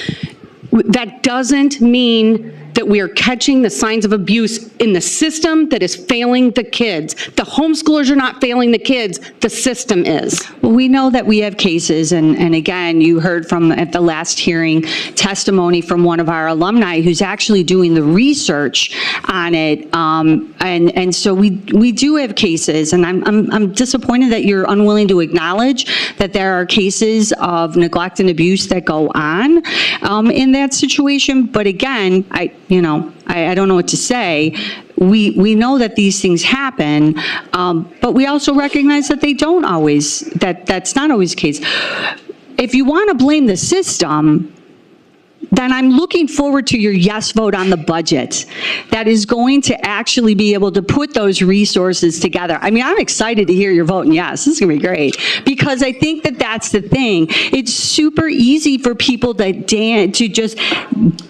S8: That doesn't mean that we are catching the signs of abuse in the system that is failing the kids. The homeschoolers are not failing the kids, the system is.
S2: Well, we know that we have cases, and again, you heard from at the last hearing testimony from one of our alumni who's actually doing the research on it, and so we do have cases, and I'm disappointed that you're unwilling to acknowledge that there are cases of neglect and abuse that go on in that situation. But again, I don't know what to say. We know that these things happen, but we also recognize that they don't always, that's not always the case. If you want to blame the system, then I'm looking forward to your yes vote on the budget that is going to actually be able to put those resources together. I mean, I'm excited to hear your vote and yes, this is gonna be great, because I think that that's the thing. It's super easy for people to just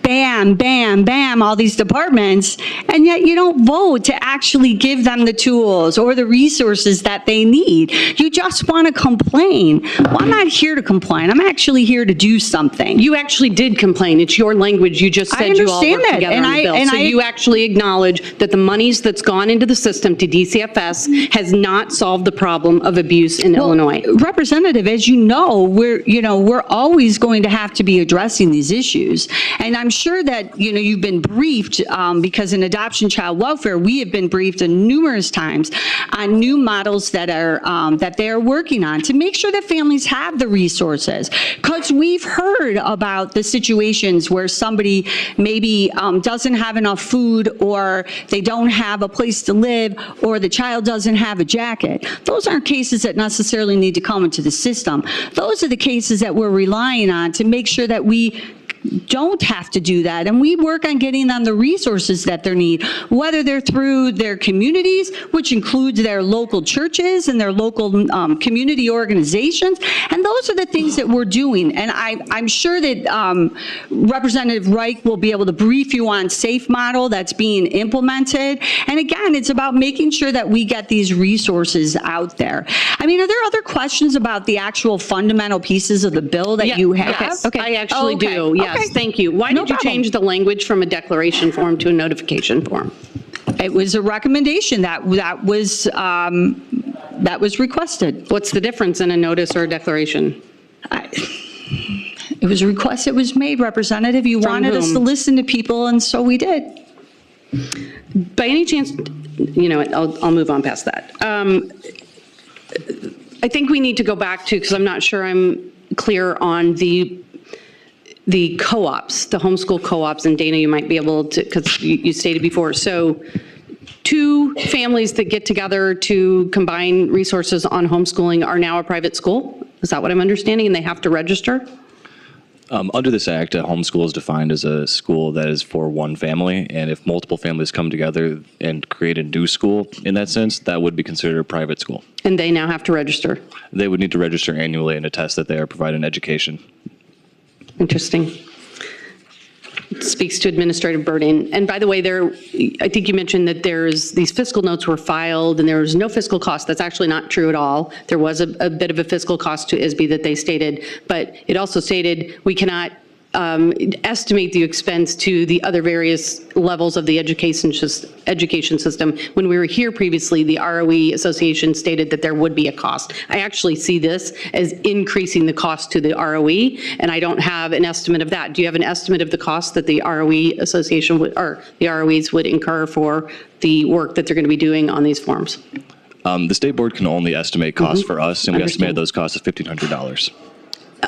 S2: bam, bam, bam, all these departments, and yet you don't vote to actually give them the tools or the resources that they need. You just want to complain. Well, I'm not here to complain. I'm actually here to do something.
S8: You actually did complain. It's your language. You just said you all worked together on the bill. So you actually acknowledge that the monies that's gone into the system to DCFS has not solved the problem of abuse in Illinois.
S2: Representative, as you know, we're always going to have to be addressing these issues. And I'm sure that, you've been briefed, because in adoption child welfare, we have been briefed numerous times on new models that they are working on to make sure that families have the resources. Because we've heard about the situations where somebody maybe doesn't have enough food, or they don't have a place to live, or the child doesn't have a jacket. Those aren't cases that necessarily need to come into the system. Those are the cases that we're relying on to make sure that we don't have to do that. And we work on getting them the resources that they need, whether they're through their communities, which includes their local churches and their local community organizations. And those are the things that we're doing. And I'm sure that Representative Reich will be able to brief you on SAFE model that's being implemented. And again, it's about making sure that we get these resources out there. I mean, are there other questions about the actual fundamental pieces of the bill that you have?
S8: Okay. I actually do. Yes, thank you. Why did you change the language from a declaration form to a notification form?
S2: It was a recommendation that was requested.
S8: What's the difference in a notice or a declaration?
S2: It was a request that was made, Representative. You wanted us to listen to people, and so we did.
S8: By any chance, you know what, I'll move on past that. I think we need to go back to, because I'm not sure I'm clear on the co-ops, the homeschool co-ops, and Dana, you might be able to, because you stated before. So 2 families that get together to combine resources on homeschooling are now a private school? Is that what I'm understanding? And they have to register?
S5: Under this act, a homeschool is defined as a school that is for one family, and if multiple families come together and create a new school, in that sense, that would be considered a private school.
S8: And they now have to register?
S5: They would need to register annually and attest that they are providing education.
S8: Interesting. It speaks to administrative burden. And by the way, I think you mentioned that these fiscal notes were filed and there was no fiscal cost. That's actually not true at all. There was a bit of a fiscal cost to ISB that they stated, but it also stated we cannot estimate the expense to the other various levels of the education system. When we were here previously, the ROE Association stated that there would be a cost. I actually see this as increasing the cost to the ROE, and I don't have an estimate of that. Do you have an estimate of the cost that the ROE Association or the ROEs would incur for the work that they're going to be doing on these forms?
S5: The state board can only estimate costs for us, and we estimated those costs at $1,500.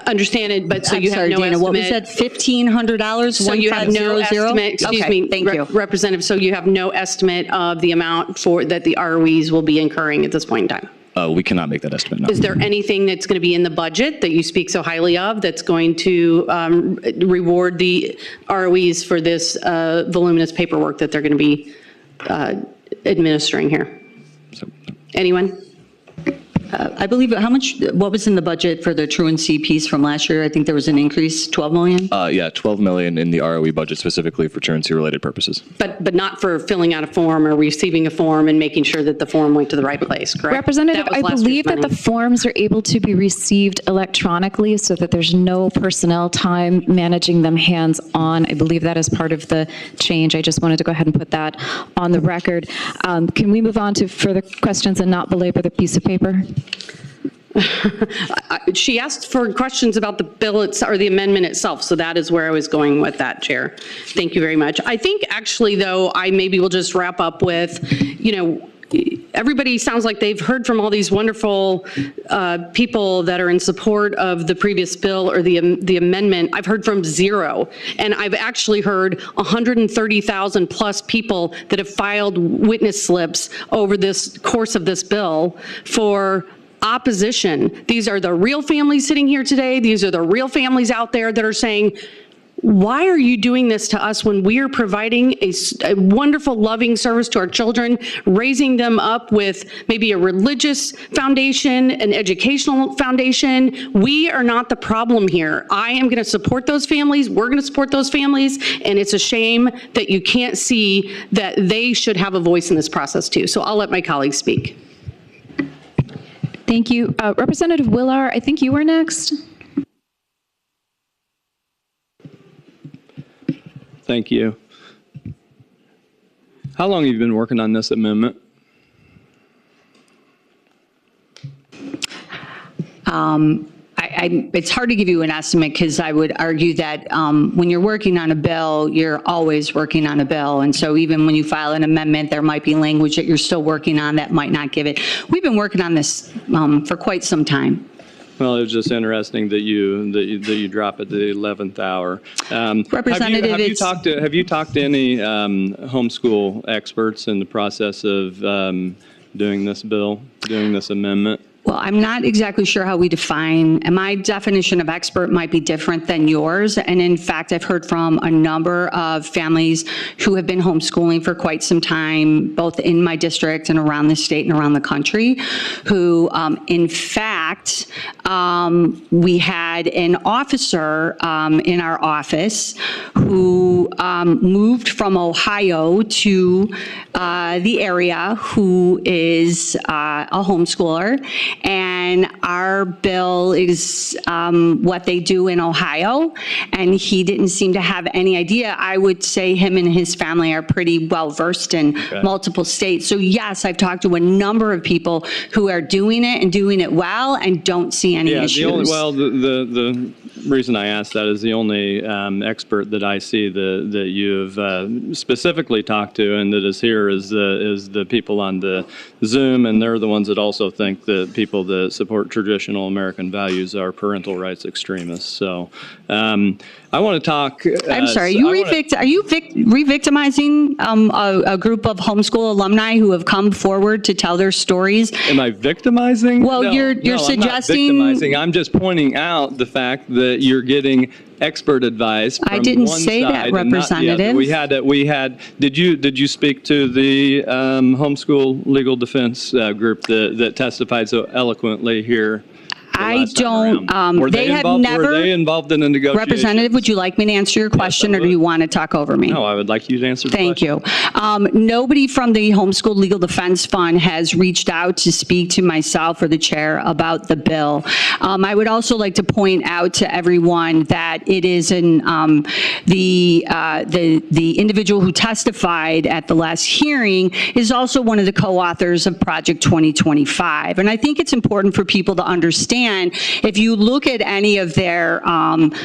S8: Understand it, but so you have no
S2: Dana,
S8: estimate.
S2: what was that, $1,500?
S8: So you have no estimate, excuse me,
S2: thank you.
S8: Representative, so you have no estimate of the amount that the ROEs will be incurring at this point in time?
S5: We cannot make that estimate, no.
S8: Is there anything that's going to be in the budget that you speak so highly of that's going to reward the ROEs for this voluminous paperwork that they're going to be administering here? Anyone?
S2: I believe, what was in the budget for the truancy piece from last year? I think there was an increase, 12 million?
S5: Yeah, $12 million in the ROE budget specifically for truancy-related purposes.
S8: But not for filling out a form or receiving a form and making sure that the form went to the right place, correct?
S1: Representative, I believe that the forms are able to be received electronically so that there's no personnel time managing them hands-on. I believe that is part of the change. I just wanted to go ahead and put that on the record. Can we move on to further questions and not belabor the piece of paper?
S8: She asked for questions about the bill or the amendment itself, so that is where I was going with that, Chair. Thank you very much. I think actually, though, I maybe will just wrap up with, you know, everybody sounds like they've heard from all these wonderful people that are in support of the previous bill or the amendment. I've heard from 0, and I've actually heard 130,000 plus people that have filed witness slips over this course of this bill for opposition. These are the real families sitting here today. These are the real families out there that are saying, why are you doing this to us when we are providing a wonderful, loving service to our children, raising them up with maybe a religious foundation, an educational foundation? We are not the problem here. I am going to support those families. We're going to support those families. And it's a shame that you can't see that they should have a voice in this process too. So I'll let my colleagues speak.
S1: Thank you. Representative Willar, I think you were next.
S9: Thank you. How long have you been working on this amendment?
S2: It's hard to give you an estimate because I would argue that when you're working on a bill, you're always working on a bill. And so even when you file an amendment, there might be language that you're still working on that might not give it. We've been working on this for quite some time.
S9: Well, it was just interesting that you drop at the 11th hour.
S2: Representative,
S9: have you talked to any homeschool experts in the process of doing this bill, doing this amendment?
S2: Well, I'm not exactly sure how we define, and my definition of expert might be different than yours. And in fact, I've heard from a number of families who have been homeschooling for quite some time, both in my district and around the state and around the country, who, in fact, we had an officer in our office who moved from Ohio to the area, who is a homeschooler. And our bill is what they do in Ohio, and he didn't seem to have any idea. I would say him and his family are pretty well versed in multiple states. So yes, I've talked to a number of people who are doing it and doing it well and don't see any issues.
S9: The reason I asked that is the only expert that I see that you've specifically talked to and that is here is the people on the Zoom, and they're the ones that also think that people that support traditional American values are parental rights extremists. So I want to talk.
S2: I'm sorry, are you re-victimizing a group of homeschool alumni who have come forward to tell their stories?
S9: Am I victimizing?
S2: Well,
S9: no,
S2: you're suggesting.
S9: I'm not victimizing. I'm just pointing out the fact that you're getting expert advice from
S2: I didn't
S9: one
S2: say
S9: side
S2: that,
S9: and not the
S2: Representative.
S9: other. We had. Did you speak to the homeschool legal defense group that testified so eloquently here?
S2: I don't, they have never.
S9: Were they involved in a negotiation?
S2: Representative, would you like me to answer your question, or do you want to talk over me?
S9: No, I would like you to answer the question.
S2: Thank you. Nobody from the Homeschool Legal Defense Fund has reached out to speak to myself or the chair about the bill. I would also like to point out to everyone that it is the individual who testified at the last hearing is also one of the co-authors of Project 2025. And I think it's important for people to understand, if you look at any of their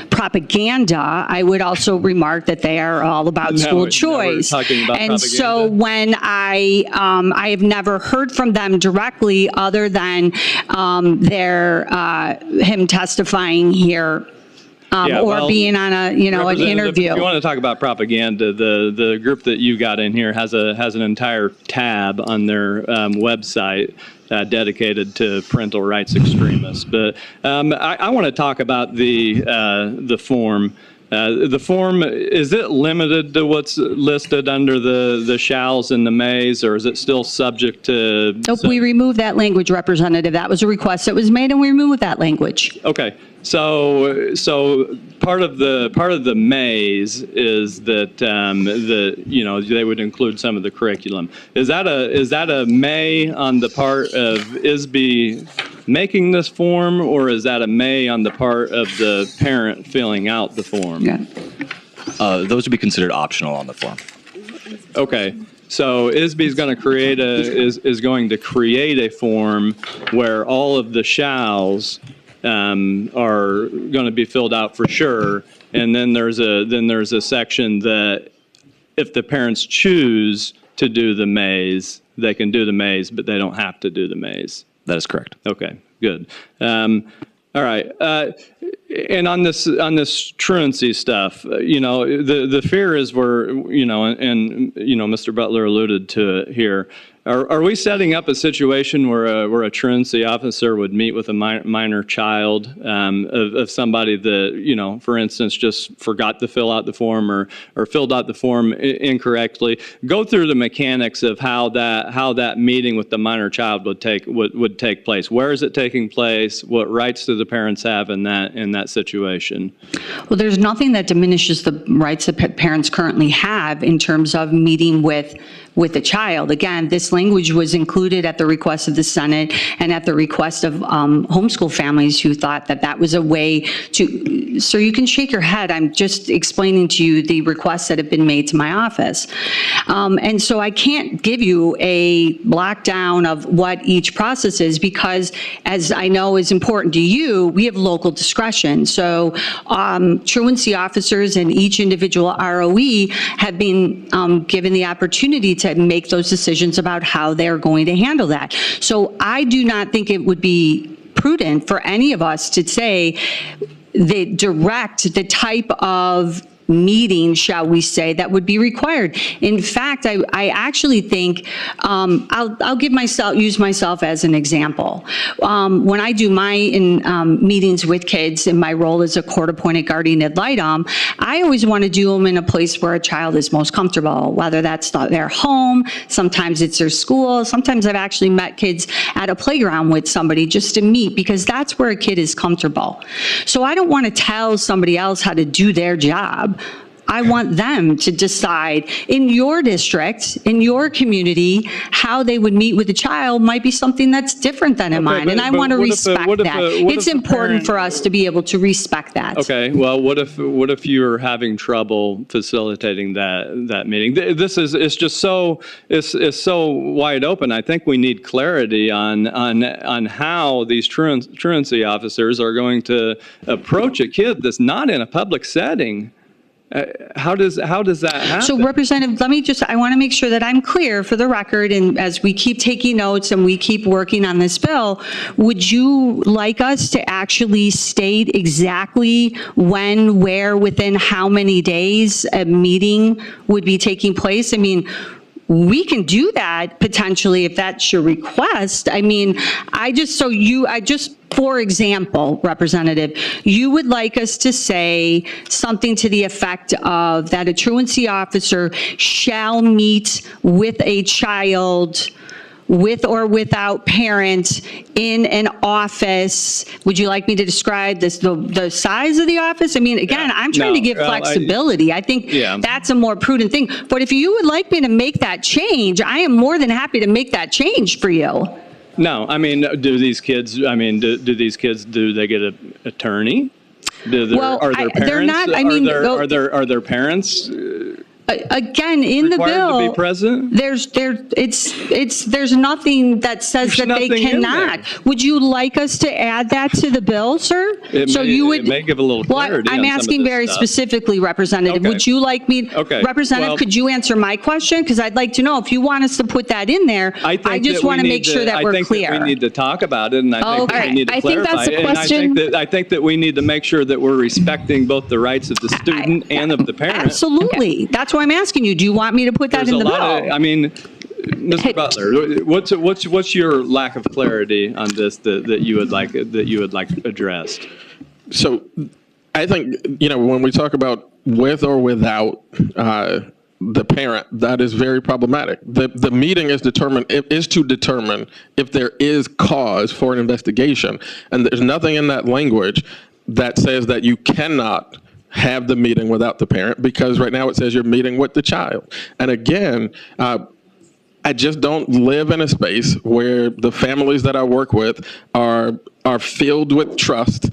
S2: propaganda, I would also remark that they are all about school choice.
S9: And propaganda.
S2: So when I have never heard from them directly, other than him testifying here. Or being on an interview.
S9: If you want to talk about propaganda, the group that you got in here has an entire tab on their website dedicated to parental rights extremists. But I want to talk about the form. The form, is it limited to what's listed under the shalls and the mays, or is it still subject to?
S2: Nope, we removed that language, Representative. That was a request that was made, and we removed that language.
S9: Okay, so part of the mays is that they would include some of the curriculum. Is that a may on the part of ISB making this form, or is that a may on the part of the parent filling out the form?
S2: Yeah.
S5: Those would be considered optional on the form.
S9: Okay, so ISB is going to create is going to create a form where all of the shalls are going to be filled out for sure, and then there's a section that if the parents choose to do the mays, they can do the mays, but they don't have to do the mays.
S5: That is correct.
S9: Okay, good. All right. And on this truancy stuff, the fear is Mr. Butler alluded to it here. Are we setting up a situation where a truancy officer would meet with a minor child of somebody that, for instance, just forgot to fill out the form or filled out the form incorrectly? Go through the mechanics of how that meeting with the minor child would take place. Where is it taking place? What rights do the parents have in that situation?
S2: Well, there's nothing that diminishes the rights that parents currently have in terms of meeting with the child. Again, this language was included at the request of the Senate and at the request of homeschool families who thought that was a way to, so you can shake your head, I'm just explaining to you the requests that have been made to my office. And so I can't give you a lockdown of what each process is because, as I know is important to you, we have local discretion. So truancy officers and each individual ROE have been given the opportunity to make those decisions about how they're going to handle that. So I do not think it would be prudent for any of us to say direct the type of meeting, shall we say, that would be required. In fact, I actually think, I'll use myself as an example. When I do my meetings with kids in my role as a court-appointed guardian ad litem, I always want to do them in a place where a child is most comfortable, whether that's their home, sometimes it's their school, sometimes I've actually met kids at a playground with somebody just to meet, because that's where a kid is comfortable. So I don't want to tell somebody else how to do their job. I want them to decide in your district, in your community, how they would meet with a child might be something that's different than in mine, and I want to respect that. It's important for us to be able to respect that.
S9: Okay, well, what if you're having trouble facilitating that meeting? This is just so it's so wide open. I think we need clarity on how these truancy officers are going to approach a kid that's not in a public setting. How does that happen?
S2: So Representative, I want to make sure that I'm clear for the record, and as we keep taking notes and we keep working on this bill, would you like us to actually state exactly when, where, within how many days a meeting would be taking place? I mean, we can do that potentially if that's your request. I mean, for example, Representative, you would like us to say something to the effect of that a truancy officer shall meet with a child with or without parent in an office. Would you like me to describe the size of the office? I mean, again, I'm trying to give flexibility. I think that's a more prudent thing. But if you would like me to make that change, I am more than happy to make that change for you.
S9: No, I mean, do these kids get an attorney? Are their parents?
S2: They're not, I mean,
S9: are their parents?
S2: Again, in the bill,
S9: to be present?
S2: there's nothing that says that they cannot. Would you like us to add that to the bill, sir?
S9: It may give a little clarity.
S2: I'm asking very specifically, Representative.
S9: Okay.
S2: Would you like me, Representative, could you answer my question? Because I'd like to know if you want us to put that in there. I just want to make sure that we're clear.
S9: I think that we need to talk about it, and I think that we need to clarify
S1: that's a
S9: it.
S1: question.
S9: And I think that we need to make sure that we're respecting both the rights of the student and of the parent.
S2: Absolutely. Okay. That's why I'm asking you. Do you want me to put that in the bill?
S9: I mean, Mr. Butler, what's your lack of clarity on this that you would like addressed?
S4: So, I think when we talk about with or without the parent, that is very problematic. The meeting is to determine if there is cause for an investigation, and there's nothing in that language that says that you cannot have the meeting without the parent, because right now it says you're meeting with the child. And again, I just don't live in a space where the families that I work with are filled with trust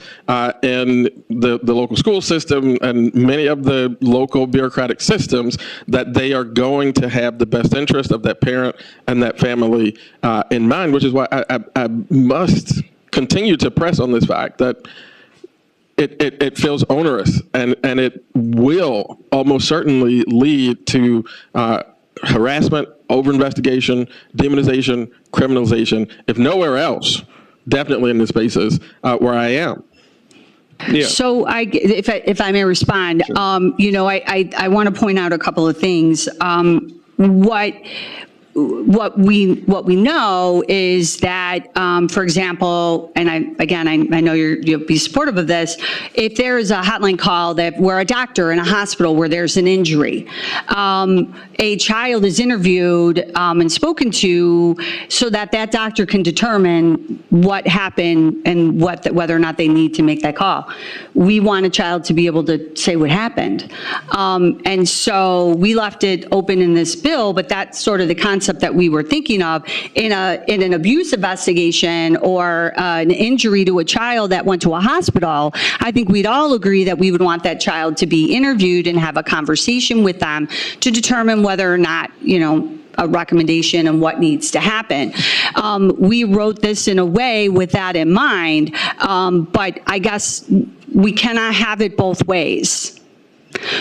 S4: in the local school system and many of the local bureaucratic systems that they are going to have the best interest of that parent and that family in mind, which is why I must continue to press on this fact that it feels onerous, and it will almost certainly lead to harassment, over-investigation, demonization, criminalization, if nowhere else, definitely in the spaces where I am. Yeah.
S2: So if I may respond, sure. I want to point out a couple of things. What we know is that, for example, and I know you'll be supportive of this, if there is a hotline call where a doctor in a hospital where there's an injury, a child is interviewed and spoken to so that doctor can determine what happened and whether or not they need to make that call. We want a child to be able to say what happened. And so we left it open in this bill, but that's sort of the concept that we were thinking of in an abuse investigation or an injury to a child that went to a hospital. I think we'd all agree that we would want that child to be interviewed and have a conversation with them to determine whether or not, a recommendation and what needs to happen. We wrote this in a way with that in mind, but I guess we cannot have it both ways.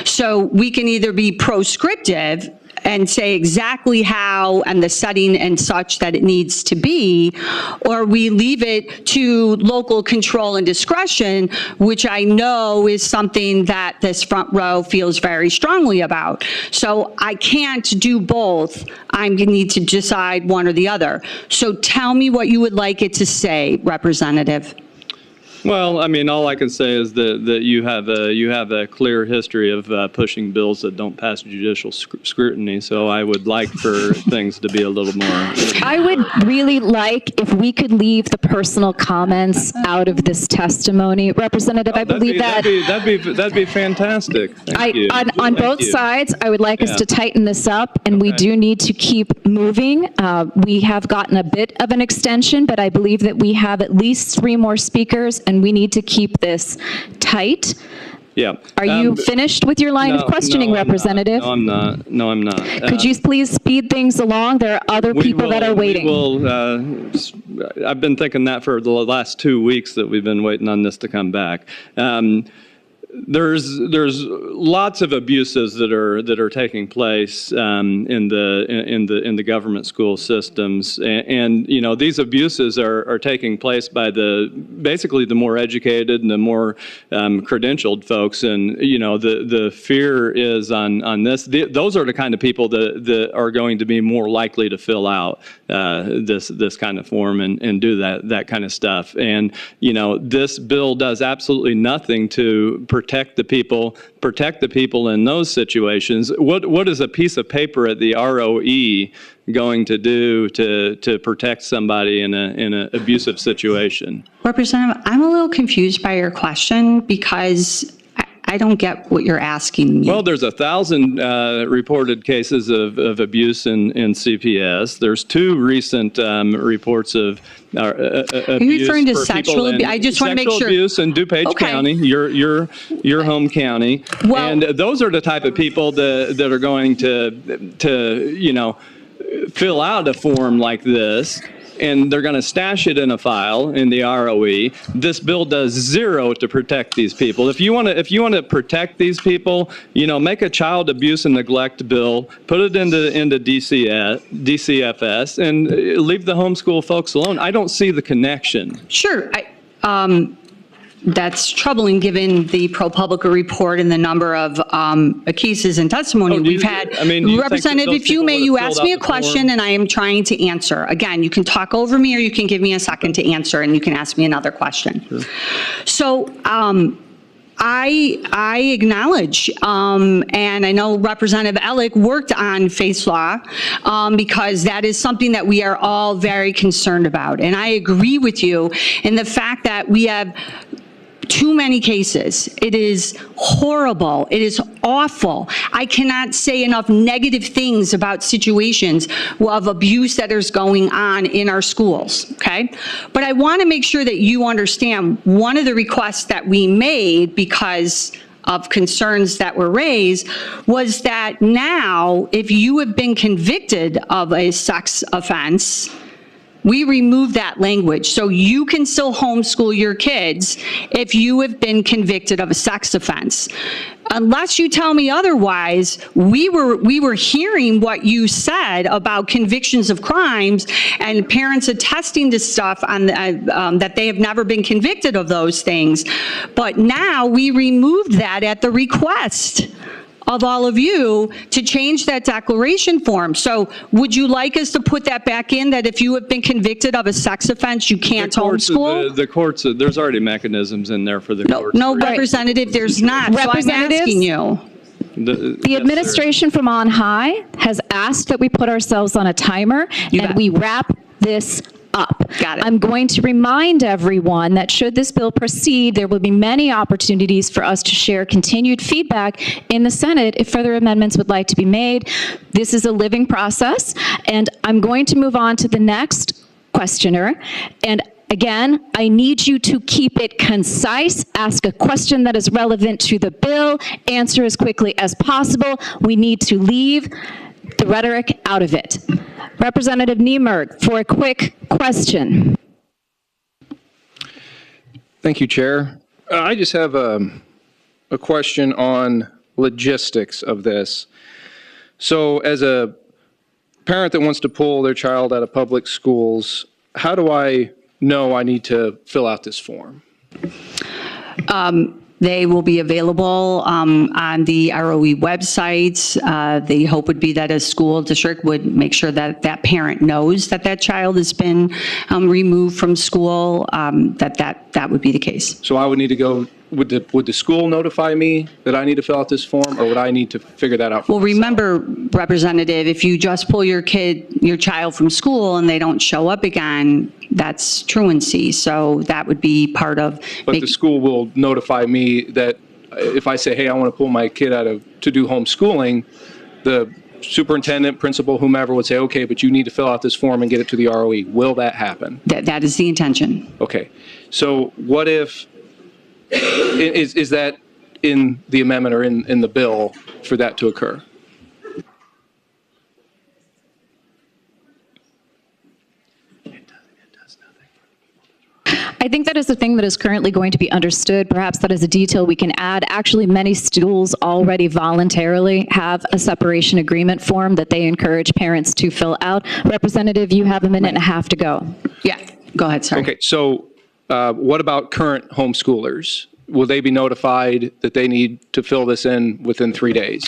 S2: So we can either be proscriptive and say exactly how and the setting and such that it needs to be, or we leave it to local control and discretion, which I know is something that this front row feels very strongly about. So I can't do both. I need to decide one or the other. So tell me what you would like it to say, Representative.
S9: Well, I mean, all I can say is that you have a clear history of pushing bills that don't pass judicial scrutiny. So I would like for things to be a little more.
S1: I would really like if we could leave the personal comments out of this testimony, Representative. I believe
S9: that'd be fantastic. Thank you.
S1: On both sides, I would like us to tighten this up, and we do need to keep moving. We have gotten a bit of an extension, but I believe that we have at least 3 more speakers, and we need to keep this tight.
S9: Yeah.
S1: Are you finished with your line of questioning, Representative?
S9: No, I'm not. No, I'm not.
S1: Could you please speed things along? There are other people that are waiting.
S9: I've been thinking that for the last 2 weeks that we've been waiting on this to come back. There's lots of abuses that are taking place in the government school systems, and you know, these abuses are taking place by basically the more educated and the more credentialed folks, and you know, the fear is on this. Those are the kind of people that are going to be more likely to fill out this kind of form and do that kind of stuff. And you know, this bill does absolutely nothing to protect the people in those situations. What is a piece of paper at the ROE going to do to protect somebody in an abusive situation?
S2: Representative, I'm a little confused by your question because I don't get what you're asking me.
S9: Well, there's 1,000 reported cases of abuse in CPS. There's 2 recent reports of abuse.
S2: Are you referring to sexual abuse? I just want to make sure.
S9: Sexual abuse in DuPage County, your home county. Well, and those are the type of people that are going to you know, fill out a form like this, and they're going to stash it in a file in the ROE. This bill does 0 to protect these people. If you want to protect these people, you know, make a child abuse and neglect bill, put it into DCFS, and leave the homeschool folks alone. I don't see the connection.
S2: Sure. That's troubling given the ProPublica report and the number of cases and testimony we've had.
S9: I mean,
S2: Representative, if you may, you asked me a question and I am trying to answer. Again, you can talk over me or you can give me a second to answer and you can ask me another question. Sure. So I acknowledge, and I know Representative Ellick worked on face law because that is something that we are all very concerned about. And I agree with you in the fact that we have too many cases. It is horrible. It is awful. I cannot say enough negative things about situations of abuse that is going on in our schools, okay? But I want to make sure that you understand one of the requests that we made because of concerns that were raised was that now, if you have been convicted of a sex offense, we removed that language. So you can still homeschool your kids if you have been convicted of a sex offense. Unless you tell me otherwise, we were hearing what you said about convictions of crimes and parents attesting to stuff on that they have never been convicted of those things. But now we removed that at the request of all of you to change that declaration form. So would you like us to put that back in, that if you have been convicted of a sex offense, you can't homeschool?
S9: The courts, there's already mechanisms in there for the courts.
S2: No, Representative, there's not. So I'm asking you.
S1: The administration from on high has asked that we put ourselves on a timer and we wrap this up.
S2: Got it.
S1: I'm going to remind everyone that should this bill proceed, there will be many opportunities for us to share continued feedback in the Senate if further amendments would like to be made. This is a living process, and I'm going to move on to the next questioner. And again, I need you to keep it concise, ask a question that is relevant to the bill, answer as quickly as possible. We need to leave the rhetoric out of it. Representative Niemerg, for a quick question.
S10: Thank you, Chair. I just have a question on logistics of this. So as a parent that wants to pull their child out of public schools, how do I know I need to fill out this form?
S2: They will be available on the ROE websites. The hope would be that a school district would make sure that that parent knows that that child has been removed from school, that would be the case.
S10: So I would need to go, would the school notify me that I need to fill out this form, or would I need to figure that out for
S2: Well,
S10: myself?
S2: remember, Representative, if you just pull your child from school and they don't show up again, that's truancy. So that would be part of.
S10: But the school will notify me that if I say, hey, I want to pull my kid to do homeschooling, the superintendent, principal, whomever would say, okay, but you need to fill out this form and get it to the ROE. Will that happen?
S2: That is the intention.
S10: Okay. So what if, is that in the amendment or in the bill for that to occur?
S1: I think that is the thing that is currently going to be understood. Perhaps that is a detail we can add. Actually, many schools already voluntarily have a separation agreement form that they encourage parents to fill out. Representative, you have a minute and a half to go.
S2: Yeah, go ahead, sorry.
S10: Okay, so what about current homeschoolers? Will they be notified that they need to fill this in within 3 days?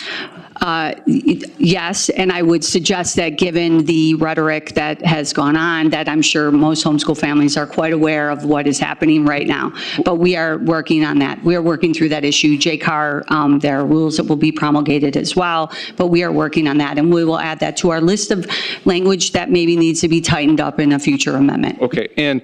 S2: Yes, and I would suggest that given the rhetoric that has gone on, that I'm sure most homeschool families are quite aware of what is happening right now. But we are working on that. We are working through that issue. JCAR, there are rules that will be promulgated as well, but we are working on that, and we will add that to our list of language that maybe needs to be tightened up in a future amendment.
S10: Okay, and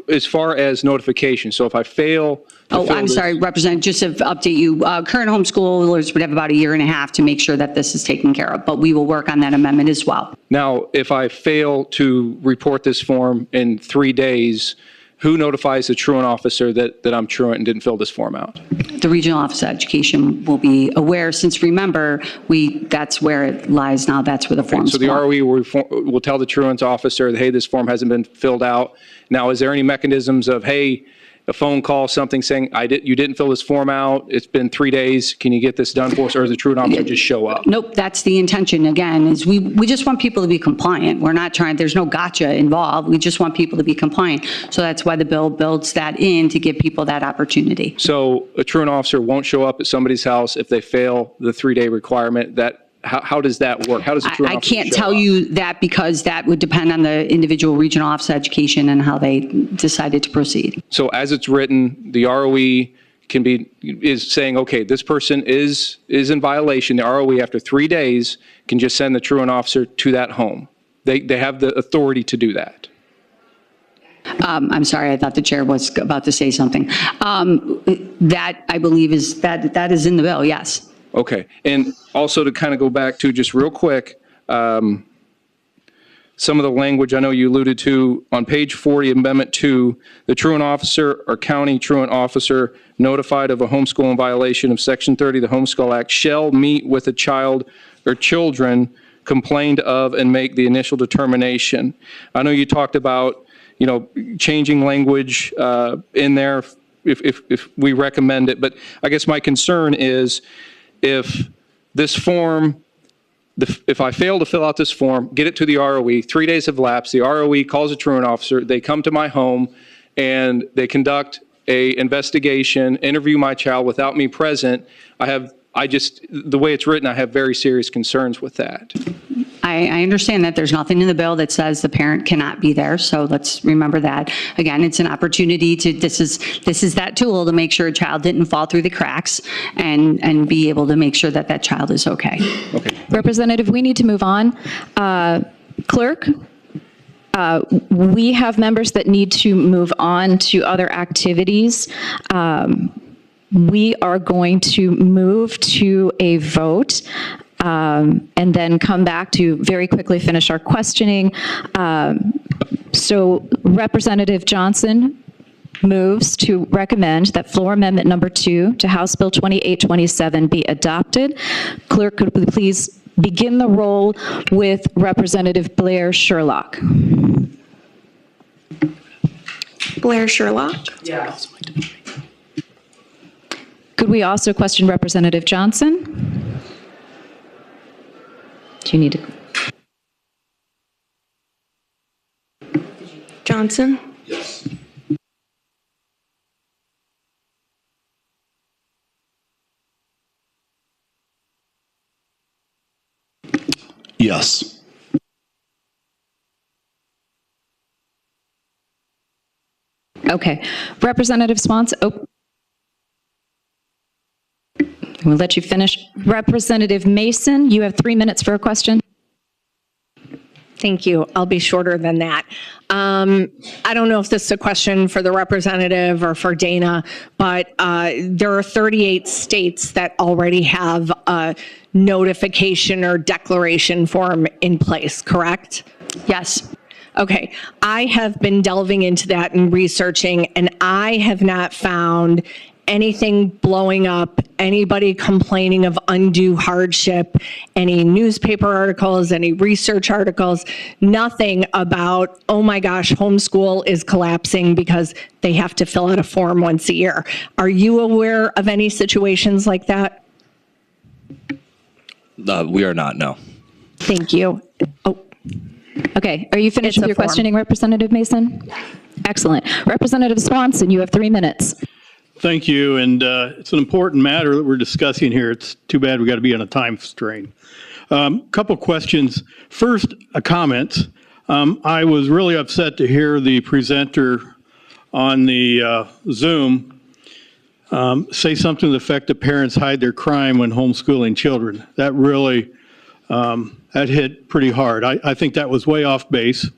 S10: as far as notification, so if I fail
S2: Oh, I'm sorry, Representative, just to update you, current homeschoolers would have about 1.5 years to make sure that this is taken care of, but we will work on that amendment as well.
S10: Now, if I fail to report this form in 3 days, who notifies the truant officer that I'm truant and didn't fill this form out?
S2: The Regional Office of Education will be aware, since remember, that's where it lies now, that's where the form's
S10: So the ROE will tell the truant officer, hey, this form hasn't been filled out. Now, is there any mechanisms of, hey, a phone call, something saying, you didn't fill this form out, it's been 3 days, can you get this done for us, or does the truant officer just show up?
S2: Nope, that's the intention, again, is we just want people to be compliant. We're not trying, there's no gotcha involved, we just want people to be compliant. So that's why the bill builds that in, to give people that opportunity.
S10: So a truant officer won't show up at somebody's house if they fail the 3-day requirement. How does that work? How does the truant officer
S2: I can't
S10: show
S2: tell
S10: up?
S2: you that, because that would depend on the individual Regional Office of Education and how they decided to proceed.
S10: So as it's written, the ROE is saying, okay, this person is in violation. The ROE, after 3 days, can just send the truant officer to that home. They have the authority to do that.
S2: I'm sorry, I thought the chair was about to say something. That, I believe, that is in the bill, yes.
S10: Okay, and also to kind of go back to just real quick, some of the language I know you alluded to on page 40, Amendment 2, the truant officer or county truant officer notified of a homeschooling violation of Section 30 of the Homeschool Act shall meet with a child or children complained of and make the initial determination. I know you talked about, changing language in there if we recommend it, but I guess my concern is, if this form, if I fail to fill out this form, get it to the ROE, 3 days have lapsed, the ROE calls a truant officer, they come to my home, and they conduct a investigation, interview my child without me present, the way it's written, I have very serious concerns with that.
S2: I understand that there's nothing in the bill that says the parent cannot be there, so let's remember that. Again, it's an opportunity this is that tool to make sure a child didn't fall through the cracks and be able to make sure that that child is okay.
S10: Okay.
S1: Representative, we need to move on. Clerk, we have members that need to move on to other activities. We are going to move to a vote and then come back to very quickly finish our questioning. So Representative Johnson moves to recommend that floor amendment number 2 to House Bill 2827 be adopted. Clerk, could we please begin the roll with Representative Blair Sherlock?
S11: Blair Sherlock?
S1: Yes. Could we also question Representative Johnson? Do you need to?
S11: Johnson?
S6: Yes. Yes.
S1: Okay. Representative Swans, we'll let you finish. Representative Mason, you have 3 minutes for a question.
S12: Thank you. I'll be shorter than that. I don't know if this is a question for the representative or for Dana, but there are 38 states that already have a notification or declaration form in place, correct? Yes. Okay. I have been delving into that and researching, and I have not found anything blowing up, anybody complaining of undue hardship, any newspaper articles, any research articles, nothing about, oh my gosh, homeschool is collapsing because they have to fill out a form once a year. Are you aware of any situations like that?
S5: We are not, no.
S12: Thank you. Oh.
S1: Okay, are you finished
S12: It's
S1: with
S12: a
S1: your
S12: form.
S1: questioning, Representative Mason? Excellent. Representative Swanson, you have 3 minutes.
S13: Thank you, and it's an important matter that we're discussing here. It's too bad we got to be on a time strain. Couple questions. First, a comment. I was really upset to hear the presenter on the Zoom say something to the effect that parents hide their crime when homeschooling children. That really, that hit pretty hard. I think that was way off base.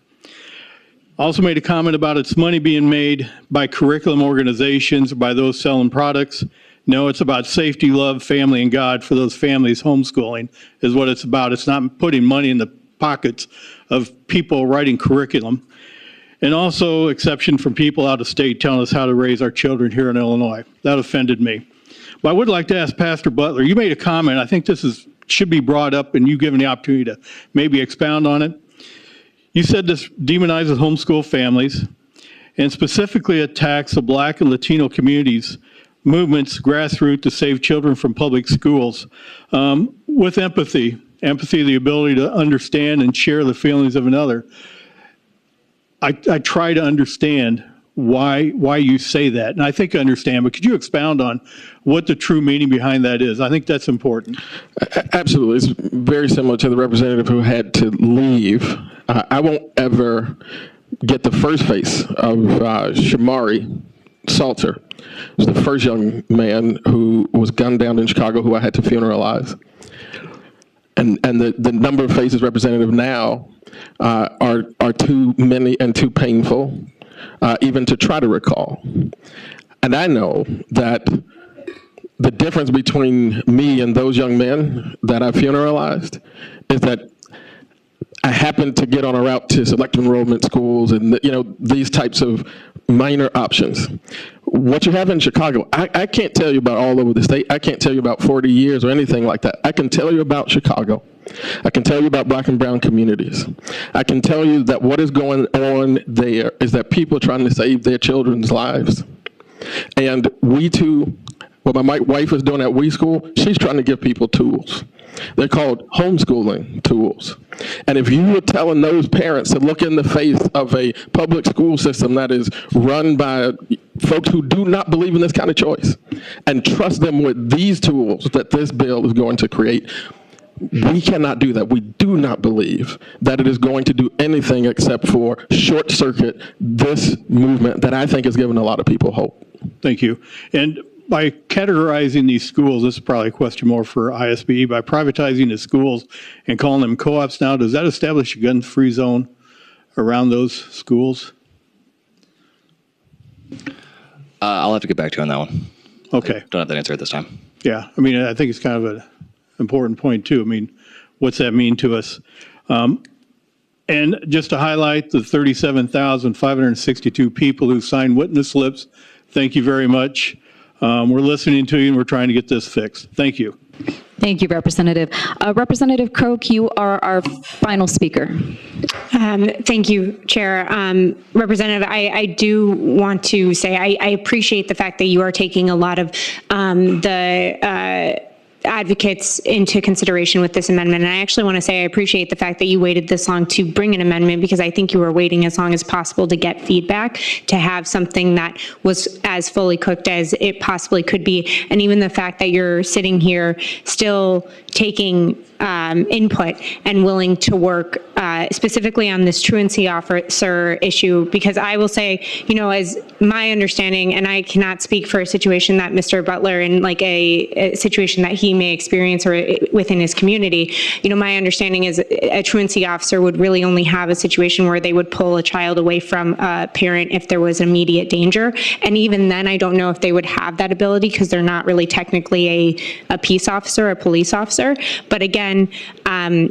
S13: Also made a comment about its money being made by curriculum organizations, by those selling products. No, it's about safety, love, family, and God for those families. Homeschooling is what it's about. It's not putting money in the pockets of people writing curriculum. And also exception from people out of state telling us how to raise our children here in Illinois. That offended me. But I would like to ask Pastor Butler, you made a comment. I think this should be brought up and you given the opportunity to maybe expound on it. You said this demonizes homeschool families and specifically attacks the Black and Latino communities, movements, grassroots to save children from public schools, with empathy, the ability to understand and share the feelings of another. I try to understand why you say that, and I think I understand, but could you expound on what the true meaning behind that is? I think that's important.
S4: Absolutely. It's very similar to the representative who had to leave. I won't ever get the first face of Shamari Salter. He was the first young man who was gunned down in Chicago who I had to funeralize. And the number of faces representative now are too many and too painful even to try to recall. And I know that the difference between me and those young men that I funeralized is that I happened to get on a route to select enrollment schools and these types of minor options. What you have in Chicago, I can't tell you about all over the state. I can't tell you about 40 years or anything like that. I can tell you about Chicago. I can tell you about Black and brown communities. I can tell you that what is going on there is that people are trying to save their children's lives. And we too, what my wife is doing at We School, she's trying to give people tools. They're called homeschooling tools. And if you were telling those parents to look in the face of a public school system that is run by folks who do not believe in this kind of choice and trust them with these tools that this bill is going to create, we cannot do that. We do not believe that it is going to do anything except for short circuit this movement that I think has given a lot of people hope.
S13: Thank you. And by categorizing these schools, this is probably a question more for ISBE, by privatizing the schools and calling them co-ops now, does that establish a gun-free zone around those schools?
S5: I'll have to get back to you on that one.
S13: Okay.
S5: I don't have that answer at this time.
S13: Yeah, I mean, I think it's kind of an important point too. I mean, what's that mean to us? And just to highlight the 37,562 people who signed witness slips, thank you very much. We're listening to you and we're trying to get this fixed. Thank you.
S1: Thank you, Representative. Representative Croak, you are our final speaker.
S14: Thank you, Chair. Representative, I do want to say I appreciate the fact that you are taking a lot of the advocates into consideration with this amendment. And I actually want to say I appreciate the fact that you waited this long to bring an amendment, because I think you were waiting as long as possible to get feedback, to have something that was as fully cooked as it possibly could be. And even the fact that you're sitting here still taking input and willing to work specifically on this truancy officer issue, because I will say, you know, as my understanding, and I cannot speak for a situation that Mr. Butler, in like a situation that he may experience or within his community, you know, my understanding is a truancy officer would really only have a situation where they would pull a child away from a parent if there was immediate danger. And even then, I don't know if they would have that ability, because they're not really technically a peace officer, a police officer. But again,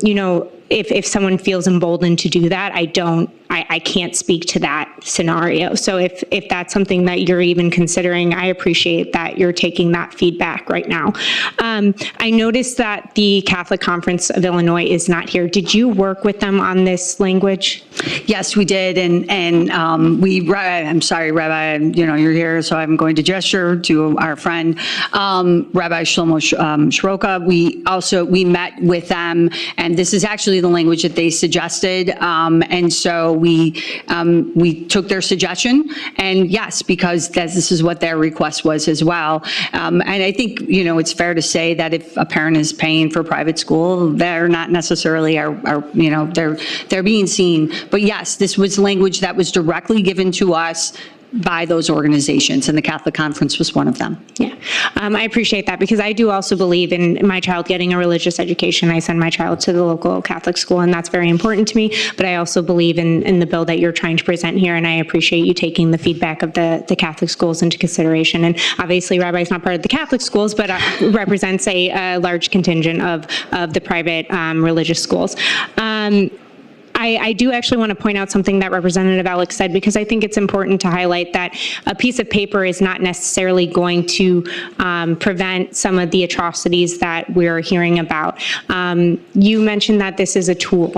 S14: you know, if someone feels emboldened to do that, I can't speak to that scenario. So if that's something that you're even considering, I appreciate that you're taking that feedback right now. I noticed that the Catholic Conference of Illinois is not here. Did you work with them on this language?
S2: Yes, we did, and I'm sorry, Rabbi, you know, you're here, so I'm going to gesture to our friend, Rabbi Shlomo Shroka. We met with them, and this is actually the language that they suggested, and so we took their suggestion, and yes, because this is what their request was as well. And I think, you know, it's fair to say that if a parent is paying for private school, they're not necessarily you know, they're being seen. But yes, this was language that was directly given to us by those organizations, and the Catholic Conference was one of them.
S14: Yeah, I appreciate that, because I do also believe in my child getting a religious education. I send my child to the local Catholic school, and that's very important to me. But I also believe in the bill that you're trying to present here, and I appreciate you taking the feedback of the Catholic schools into consideration. And obviously, Rabbi is not part of the Catholic schools, but represents a large contingent of the private religious schools. I do actually want to point out something that Representative Alex said, because I think it's important to highlight that a piece of paper is not necessarily going to prevent some of the atrocities that we're hearing about. You mentioned that this is a tool.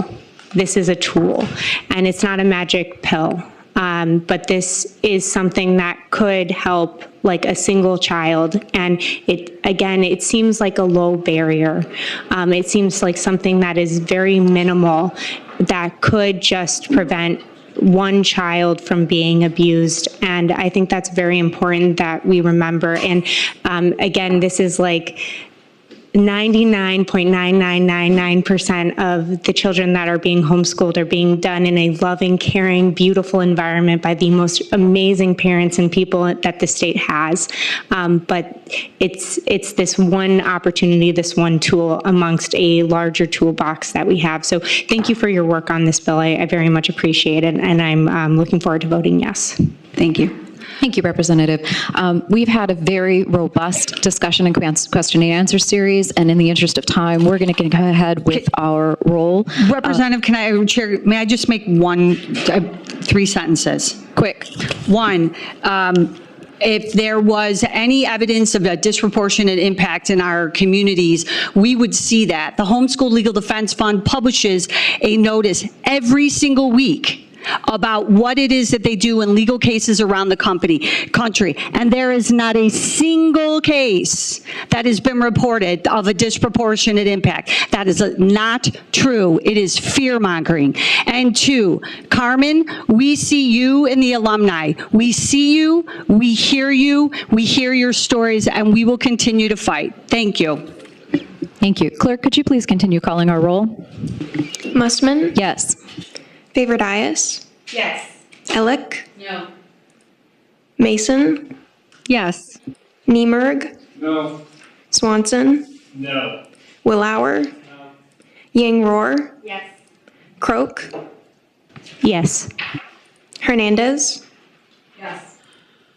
S14: This is a tool, and it's not a magic pill. But this is something that could help like a single child. And it seems like a low barrier. It seems like something that is very minimal that could just prevent one child from being abused. And I think that's very important that we remember. And again, this is like 99.9999% of the children that are being homeschooled are being done in a loving, caring, beautiful environment by the most amazing parents and people that the state has. But it's this one opportunity, this one tool amongst a larger toolbox that we have. So thank you for your work on this bill. I very much appreciate it, and I'm looking forward to voting yes.
S2: Thank you.
S1: Thank you, Representative. We've had a very robust discussion and question and answer series, and in the interest of time, we're going to go ahead with our roll.
S2: Representative, may I just make 3 sentences?
S1: Quick.
S2: One, if there was any evidence of a disproportionate impact in our communities, we would see that. The Homeschool Legal Defense Fund publishes a notice every single week about what it is that they do in legal cases around the country. And there is not a single case that has been reported of a disproportionate impact. That is not true. It is fear-mongering. And 2, Carmen, we see you in the alumni. We see you, we hear your stories, and we will continue to fight. Thank you.
S1: Thank you. Clerk, could you please continue calling our roll?
S11: Mustman?
S1: Yes.
S11: Favordias?
S12: Yes.
S11: Elick?
S12: No.
S11: Mason?
S12: Yes.
S11: Niemerg?
S13: No.
S11: Swanson?
S13: No.
S11: Willauer?
S13: No.
S11: Yang Roar?
S12: Yes.
S11: Croak?
S14: Yes.
S11: Hernandez?
S12: Yes.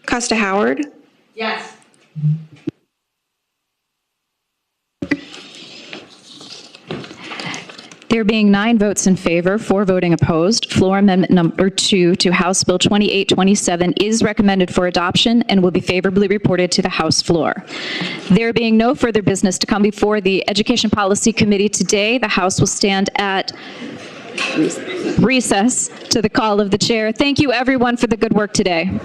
S11: Costa Howard?
S12: Yes.
S1: There being 9 votes in favor, 4 voting opposed, floor amendment number 2 to House Bill 2827 is recommended for adoption and will be favorably reported to the House floor. There being no further business to come before the Education Policy Committee today, the House will stand at recess to the call of the chair. Thank you, everyone, for the good work today.